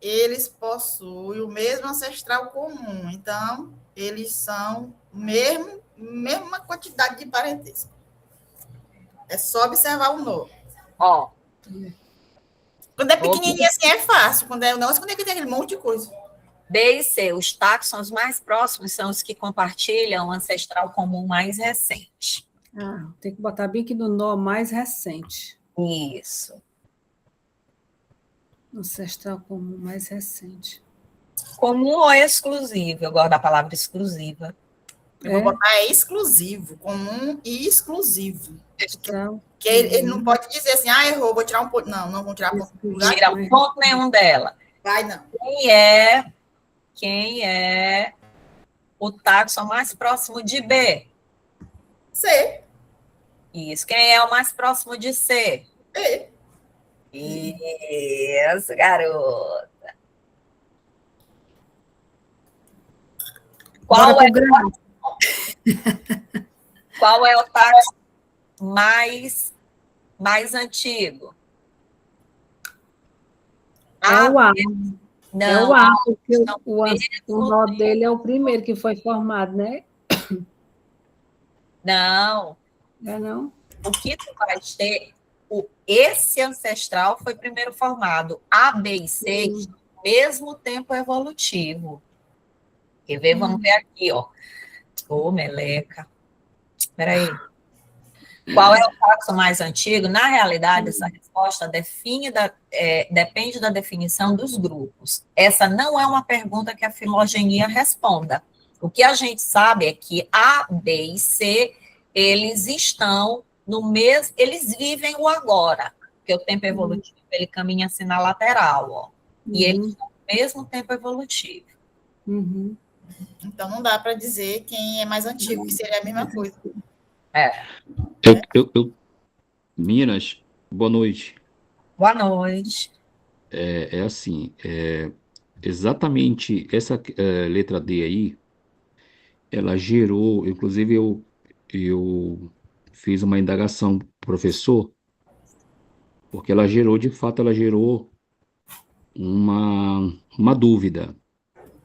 eles possuem o mesmo ancestral comum. Então, eles são mesma quantidade de parentesco. É só observar o nome. Ó. Quando é pequenininho assim é fácil. Quando é não, quando é que tem aquele monte de coisa. B e C, os táxons mais próximos são os que compartilham o ancestral comum mais recente. Tem que botar bem aqui no nó mais recente. Isso. Ancestral comum mais recente. Comum ou exclusivo? Eu gosto da palavra exclusiva. Eu vou botar exclusivo, comum e exclusivo. Porque ele não pode dizer assim, errou, vou tirar um ponto. Não vou tirar ponto. Não tira ponto nenhum dela. Vai, não. Quem é o táxon mais próximo de B? C. Isso. Quem é o mais próximo de C? E. Isso, garota. Qual é o táxon mais antigo? É o A. Não, é o A, porque o nó dele é o primeiro que foi formado, né? Não. Não? O que tu vai ter, esse ancestral foi primeiro formado. A, B e C, mesmo tempo evolutivo. Quer ver? Vamos ver aqui, ó. Ô, meleca. Espera aí. Qual é o táxon mais antigo? Na realidade, essa resposta depende da definição dos grupos. Essa não é uma pergunta que a filogenia responda. O que a gente sabe é que A, B e C, eles estão no mesmo, eles vivem o agora, porque o tempo evolutivo, ele caminha assim na lateral, ó. E eles estão no mesmo tempo evolutivo. Então, não dá para dizer quem é mais antigo, que seria a mesma coisa. Minas, boa noite. Boa noite. É assim, exatamente essa letra D aí, ela gerou, inclusive eu fiz uma indagação pro professor, porque de fato, ela gerou uma dúvida.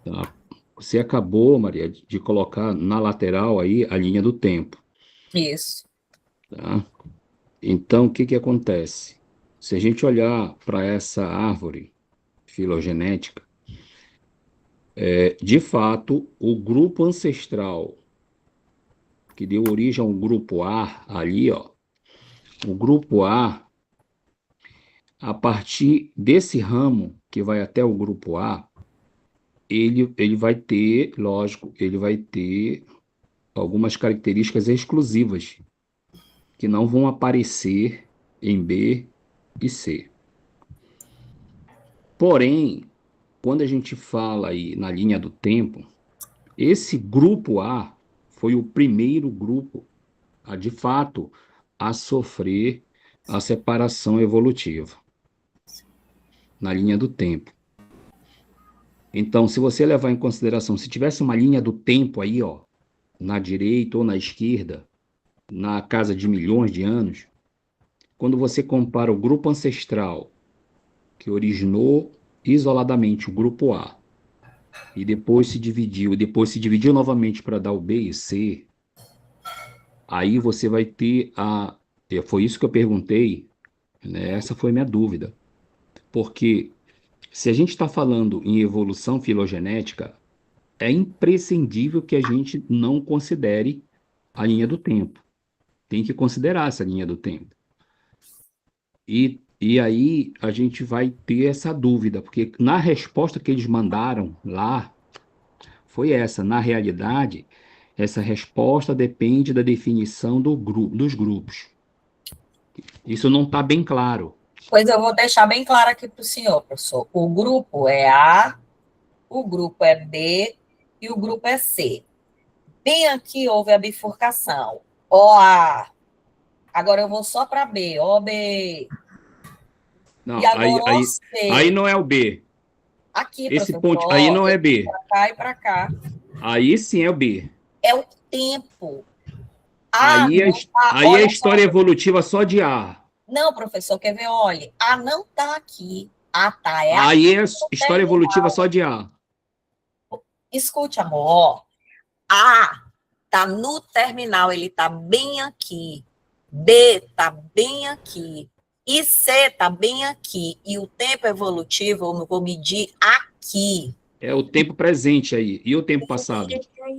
Tá? Você acabou, Maria, de colocar na lateral aí a linha do tempo. Isso. Tá? Então, o que acontece? Se a gente olhar para essa árvore filogenética, de fato, o grupo ancestral que deu origem ao grupo A ali, ó, o grupo A, a partir desse ramo que vai até o grupo A, ele vai ter, lógico, ele vai ter algumas características exclusivas que não vão aparecer em B e C. Porém, quando a gente fala aí na linha do tempo, esse grupo A foi o primeiro grupo, de fato, a sofrer a separação evolutiva na linha do tempo. Então, se você levar em consideração, se tivesse uma linha do tempo aí, ó, na direita ou na esquerda, na casa de milhões de anos, quando você compara o grupo ancestral que originou isoladamente o grupo A e depois se dividiu novamente para dar o B e C, aí você vai ter foi isso que eu perguntei, né? Essa foi minha dúvida, porque se a gente está falando em evolução filogenética, é imprescindível que a gente não considere a linha do tempo. Tem que considerar essa linha do tempo. E aí a gente vai ter essa dúvida, porque na resposta que eles mandaram lá, foi essa. Na realidade, essa resposta depende da definição dos grupos. Isso não está bem claro. Pois eu vou deixar bem claro aqui para o senhor, professor. O grupo é A, o grupo é B e o grupo é C. Bem aqui houve a bifurcação. OA. Agora eu vou só para B. OB. Não, E agora aí não é o B. Aqui, Esse professor. ponto aí não é B. Para cá e para cá. Aí sim é o B. É o tempo. Aí é história evolutiva só de A. Não, professor, quer ver? Olha, A não está aqui. A tá. Aí é história evolutiva só de A. Escute, amor. Ó. A tá no terminal, ele tá bem aqui. B tá bem aqui. E C tá bem aqui. E o tempo evolutivo eu vou medir aqui. É o tempo presente aí. E o tempo passado?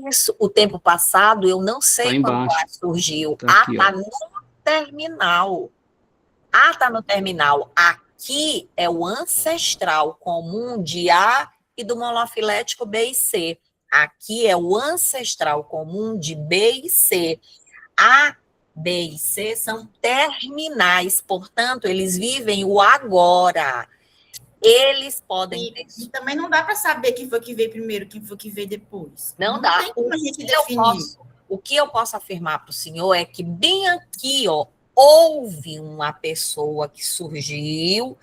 Isso. O tempo passado eu não sei tá quando A surgiu. Tá aqui, A tá no terminal. A tá no terminal. Aqui é o ancestral comum de A e do monofilético B e C. Aqui é o ancestral comum de B e C. A, B e C são terminais, portanto, eles vivem o agora. Eles podem ter... E também não dá para saber quem foi que veio primeiro, quem foi que veio depois. Não dá. Tem como a gente definir. O que eu posso afirmar para o senhor é que bem aqui, ó, houve uma pessoa que surgiu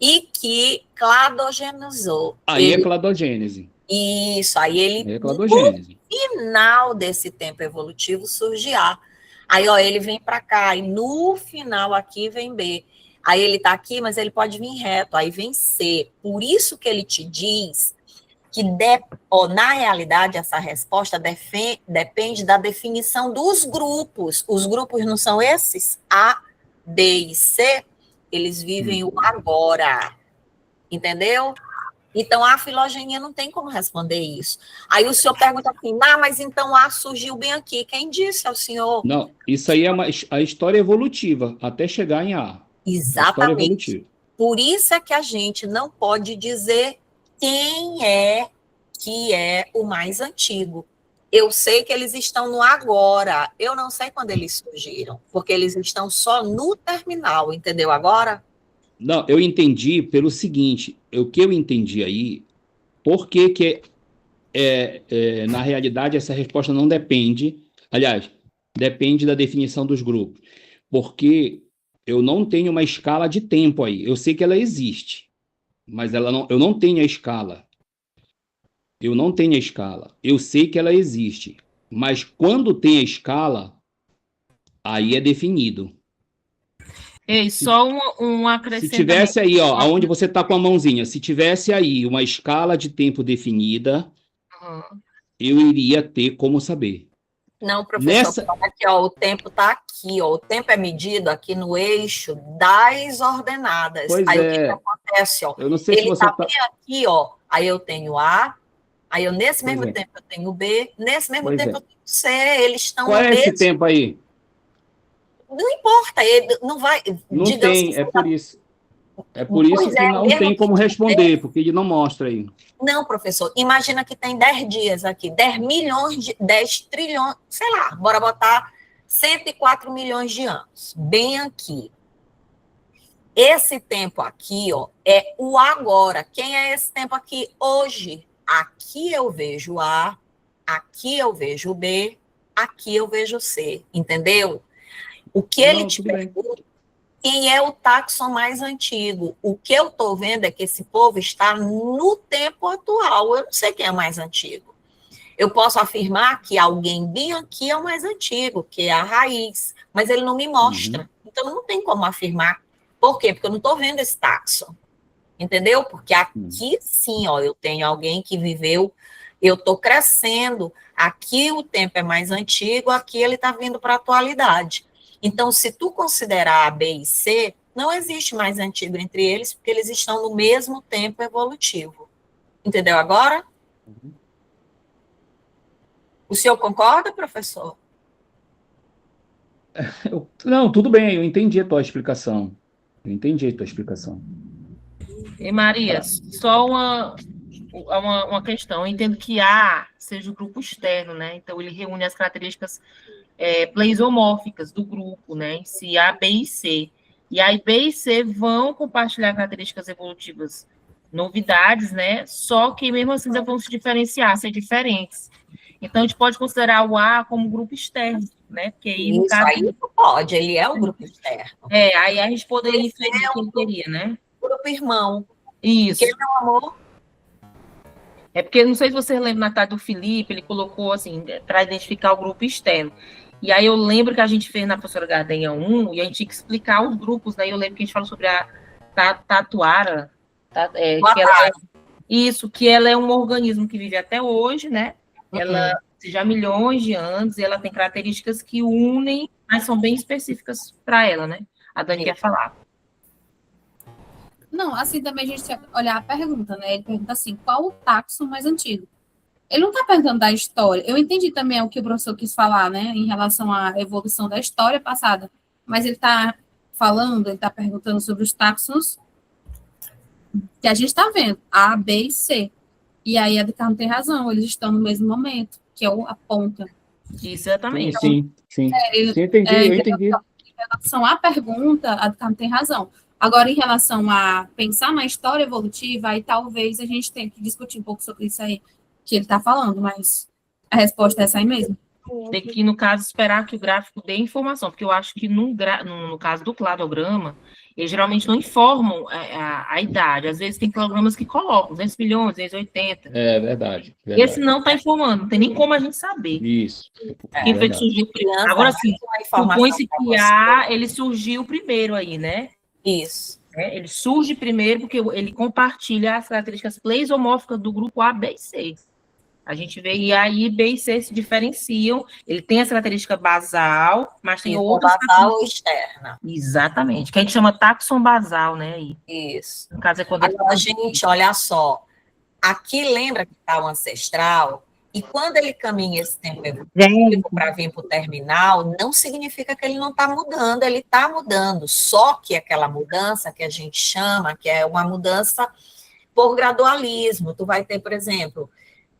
e que cladogenizou. Aí é cladogênese. Isso, aí ele, é cladogênese. No final desse tempo evolutivo, surge A. Aí, ó, ele vem para cá, e no final aqui vem B. Aí ele está aqui, mas ele pode vir reto, aí vem C. Por isso que ele te diz que, na realidade, essa resposta depende da definição dos grupos. Os grupos não são esses? A, B e C, eles vivem o agora. Entendeu? Então, a filogenia não tem como responder isso. Aí o senhor pergunta assim, mas então A surgiu bem aqui. Quem disse ao senhor? Não, isso aí é a história evolutiva, até chegar em A. Exatamente. Por isso é que a gente não pode dizer quem é que é o mais antigo. Eu sei que eles estão no agora. Eu não sei quando eles surgiram, porque eles estão só no terminal, entendeu agora? Não, eu entendi pelo seguinte, o que eu entendi aí, por que na realidade essa resposta não depende, aliás, depende da definição dos grupos, porque eu não tenho uma escala de tempo aí, eu sei que ela existe, mas eu não tenho a escala, eu sei que ela existe, mas quando tem a escala, aí é definido. Ei, só um acrescentamento. Se tivesse aí, ó, aonde você está com a mãozinha, se tivesse aí uma escala de tempo definida, eu iria ter como saber. Não, professor, aqui, ó, o tempo está aqui, ó, o tempo é medido aqui no eixo das ordenadas. Pois aí o que acontece, ó? Eu não sei ele se você tá bem aqui, ó, aí eu tenho A, aí eu nesse mesmo tempo eu tenho B, nesse mesmo tempo eu tenho C, eles estão Qual é esse tempo aí? Não importa, ele não vai... Não tem, assim, é por isso. É por isso que não tem como responder, porque ele não mostra aí. Não, professor, imagina que tem 10 dias aqui, 10 milhões, 10 trilhões, sei lá, bora botar 104 milhões de anos, bem aqui. Esse tempo aqui, ó, é o agora. Quem é esse tempo aqui? Hoje. Aqui eu vejo A, aqui eu vejo B, aqui eu vejo C, entendeu? O que ele te pergunta, quem é o táxon mais antigo? O que eu estou vendo é que esse povo está no tempo atual. Eu não sei quem é mais antigo. Eu posso afirmar que alguém bem aqui é o mais antigo, que é a raiz, mas ele não me mostra. Então, não tem como afirmar. Por quê? Porque eu não estou vendo esse táxon. Entendeu? Porque aqui, sim, ó, eu tenho alguém que viveu, eu estou crescendo. Aqui o tempo é mais antigo, aqui ele está vindo para a atualidade. Então, se tu considerar A, B e C, Não existe mais antigo entre eles, porque eles estão no mesmo tempo evolutivo. Entendeu agora? O senhor concorda, professor? Não, tudo bem, eu entendi a tua explicação. Eu entendi a tua explicação. E Maria, só uma questão. Eu entendo que A seja o grupo externo, né? Então, ele reúne as características pleisomórficas do grupo, né? Em si, A, B e C. E aí, B e C vão compartilhar características evolutivas, novidades, né? Só que, mesmo assim, já vão se diferenciar, ser diferentes. Então, a gente pode considerar o A como grupo externo, né? Porque aí, no caso... Aí pode, ele é o grupo externo. Aí a gente poderia inferir quem teria, né? Grupo irmão. Isso. Porque, meu amor... É porque, não sei se você lembra na tarde do Felipe, ele colocou, assim, para identificar o grupo externo. E aí eu lembro que a gente fez na professora Gardenha 1, e a gente tinha que explicar os grupos, né? Eu lembro que a gente falou sobre a tatuara, que ela é um organismo que vive até hoje, né? Ela já há milhões de anos, e ela tem características que unem, mas são bem específicas para ela, né? A Dani quer falar. Não, assim também a gente tem que olhar a pergunta, né? Ele pergunta assim, qual o taxon mais antigo? Ele não está perguntando da história. Eu entendi também o que o professor quis falar, né? Em relação à evolução da história passada. Mas ele está falando, ele está perguntando sobre os taxons que a gente está vendo, A, B e C. E aí a Ricardo tem razão, eles estão no mesmo momento, que é a ponta. Exatamente. Sim. Eu entendi. Em relação à pergunta, a Ricardo tem razão. Agora, em relação a pensar na história evolutiva, aí talvez a gente tenha que discutir um pouco sobre isso aí que ele está falando, mas a resposta é essa aí mesmo. Tem que, no caso, esperar que o gráfico dê informação, porque eu acho que no caso do cladograma, eles geralmente não informam a idade. Às vezes tem cladiogramas que colocam 200 milhões, 280. É verdade. Esse não está informando, não tem nem como a gente saber. Isso. Quem foi que surgiu primeiro? Agora sim, supõe-se que A, ele surgiu primeiro aí, né? Isso. Ele surge primeiro porque ele compartilha as características pleisomórficas do grupo A, B e C. A gente vê, e aí B e C se diferenciam. Ele tem essa característica basal, mas tem outras. Basal ou externa. Exatamente, que a gente chama taxon basal, né? Isso. No caso é quando agora, gente, olha só. Aqui lembra que está o ancestral, e quando ele caminha esse tempo evolutivo para vir para o terminal, não significa que ele não está mudando, ele está mudando. Só que aquela mudança que a gente chama, que é uma mudança por gradualismo. Tu vai ter, por exemplo,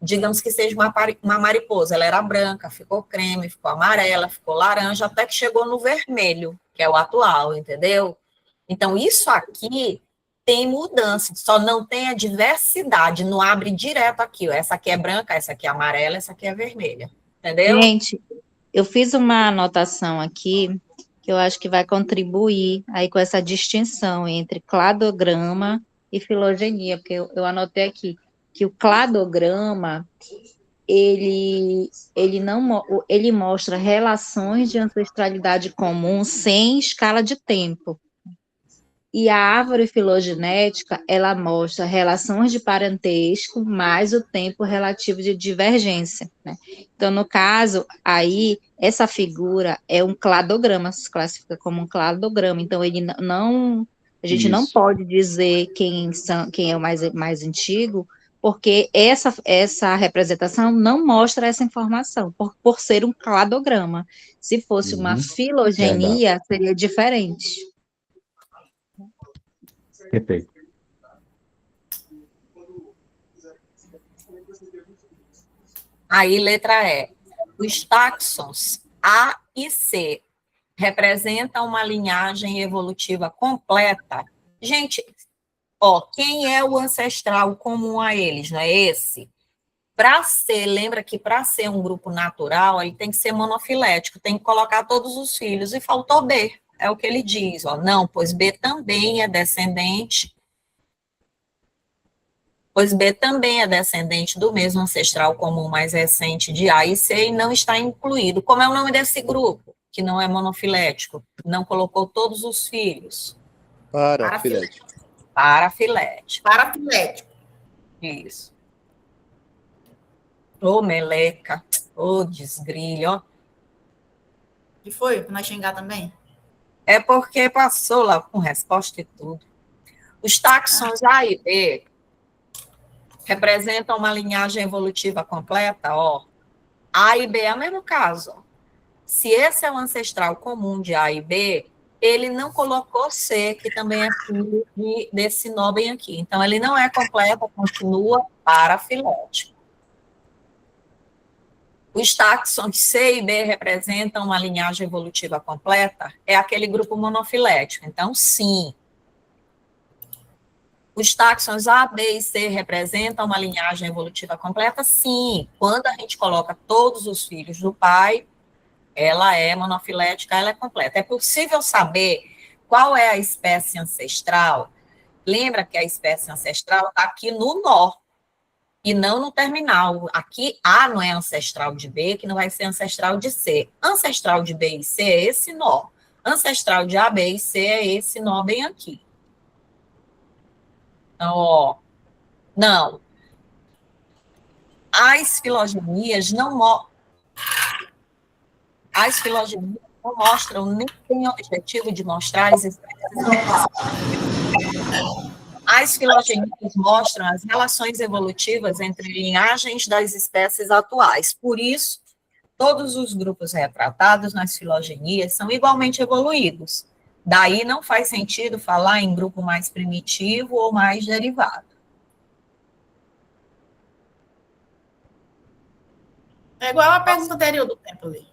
digamos que seja uma mariposa, ela era branca, ficou creme, ficou amarela, ficou laranja, até que chegou no vermelho, que é o atual, entendeu? Então, isso aqui tem mudança, só não tem a diversidade, não abre direto aqui, ó. Essa aqui é branca, essa aqui é amarela, essa aqui é vermelha, entendeu? Gente, eu fiz uma anotação aqui, que eu acho que vai contribuir aí com essa distinção entre cladograma e filogenia, porque eu anotei aqui, que o cladograma, ele mostra relações de ancestralidade comum sem escala de tempo. E a árvore filogenética, ela mostra relações de parentesco mais o tempo relativo de divergência, né? Então, no caso, aí, essa figura é um cladograma, se classifica como um cladograma. Então, a gente não pode dizer quem é o mais antigo, porque essa representação não mostra essa informação, por ser um cladograma. Se fosse uma filogenia, seria diferente. Perfeito. Aí, letra E. Os táxons A e C representam uma linhagem evolutiva completa. Gente, ó, quem é o ancestral comum a eles, não é esse? Para ser, lembra que para ser um grupo natural, ele tem que ser monofilético, tem que colocar todos os filhos, e faltou B. É o que ele diz, ó, não, pois B também é descendente, do mesmo ancestral comum mais recente de A e C e não está incluído. Como é o nome desse grupo, que não é monofilético? Não colocou todos os filhos. Parafilético. Parafilético. Isso. Ô, meleca, ô, desgrilho, ó. Que foi? Para nós xingar também? É porque passou lá com resposta e tudo. Os táxons A e B representam uma linhagem evolutiva completa, ó. A e B é o mesmo caso. Se esse é o ancestral comum de A e B, ele não colocou C, que também é filho desse nó bem aqui. Então, ele não é completo, continua parafilético. Os táxons C e B representam uma linhagem evolutiva completa, é aquele grupo monofilético. Então, sim. Os táxons A, B e C representam uma linhagem evolutiva completa? Sim. Quando a gente coloca todos os filhos do pai, ela é monofilética, ela é completa. É possível saber qual é a espécie ancestral? Lembra que a espécie ancestral está aqui no nó, e não no terminal. Aqui, A não é ancestral de B, que não vai ser ancestral de C. Ancestral de B e C é esse nó. Ancestral de A, B e C é esse nó bem aqui. Então, ó, não. As filogenias não mostram, nem têm objetivo de mostrar as espécies. As filogenias mostram as relações evolutivas entre linhagens das espécies atuais. Por isso, todos os grupos retratados nas filogenias são igualmente evoluídos. Daí não faz sentido falar em grupo mais primitivo ou mais derivado. É igual a pergunta anterior do tempo ali.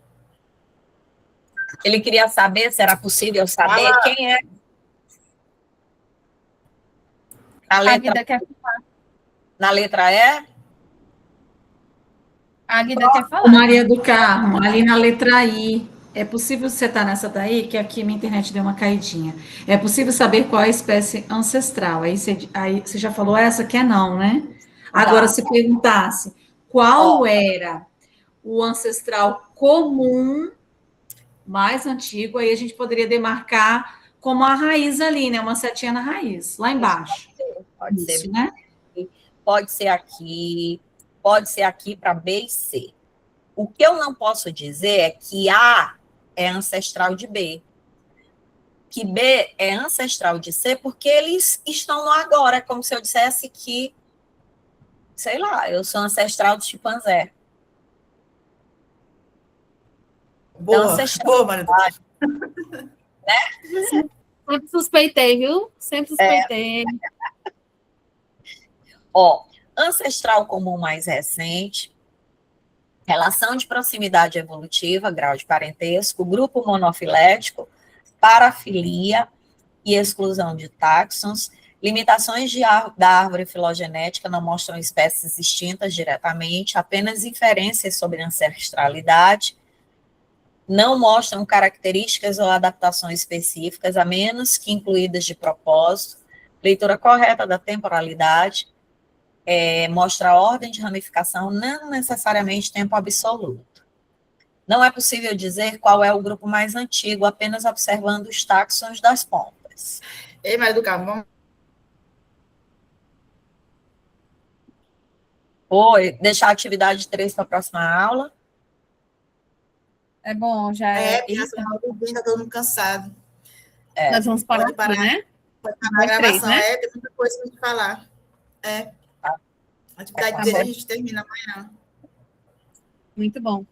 Ele queria saber se era possível saber quem é. Na letra E? A Aguida quer falar. Maria do Carmo, ali na letra I, é possível você estar nessa daí, que aqui minha internet deu uma caidinha. É possível saber qual é a espécie ancestral. Aí você já falou essa que é não, né? Agora, se perguntasse qual era o ancestral comum mais antigo, aí a gente poderia demarcar como a raiz ali, né? Uma setinha na raiz, lá embaixo. Pode ser, né? Pode ser aqui para B e C. O que eu não posso dizer é que A é ancestral de B, que B é ancestral de C, porque eles estão no agora. É como se eu dissesse que, sei lá, eu sou ancestral do chimpanzé. Boa, boa, Maria. Né? Sempre suspeitei, viu? Sempre suspeitei. Ó, ancestral comum mais recente, relação de proximidade evolutiva, grau de parentesco, grupo monofilético, parafilia e exclusão de táxons, limitações da árvore filogenética não mostram espécies extintas diretamente, apenas inferências sobre ancestralidade, não mostram características ou adaptações específicas, a menos que incluídas de propósito, leitura correta da temporalidade, mostra a ordem de ramificação, não necessariamente tempo absoluto. Não é possível dizer qual é o grupo mais antigo, apenas observando os táxons das pontas. Ei, Maria do Carmo, vamos... Oi, deixar a atividade 3 para a próxima aula. É bom, já está todo mundo cansado. Nós vamos parar aqui, né? Pode parar a gravação, né? Tem muita coisa para gente falar. A atividade dele a gente termina amanhã. Muito bom.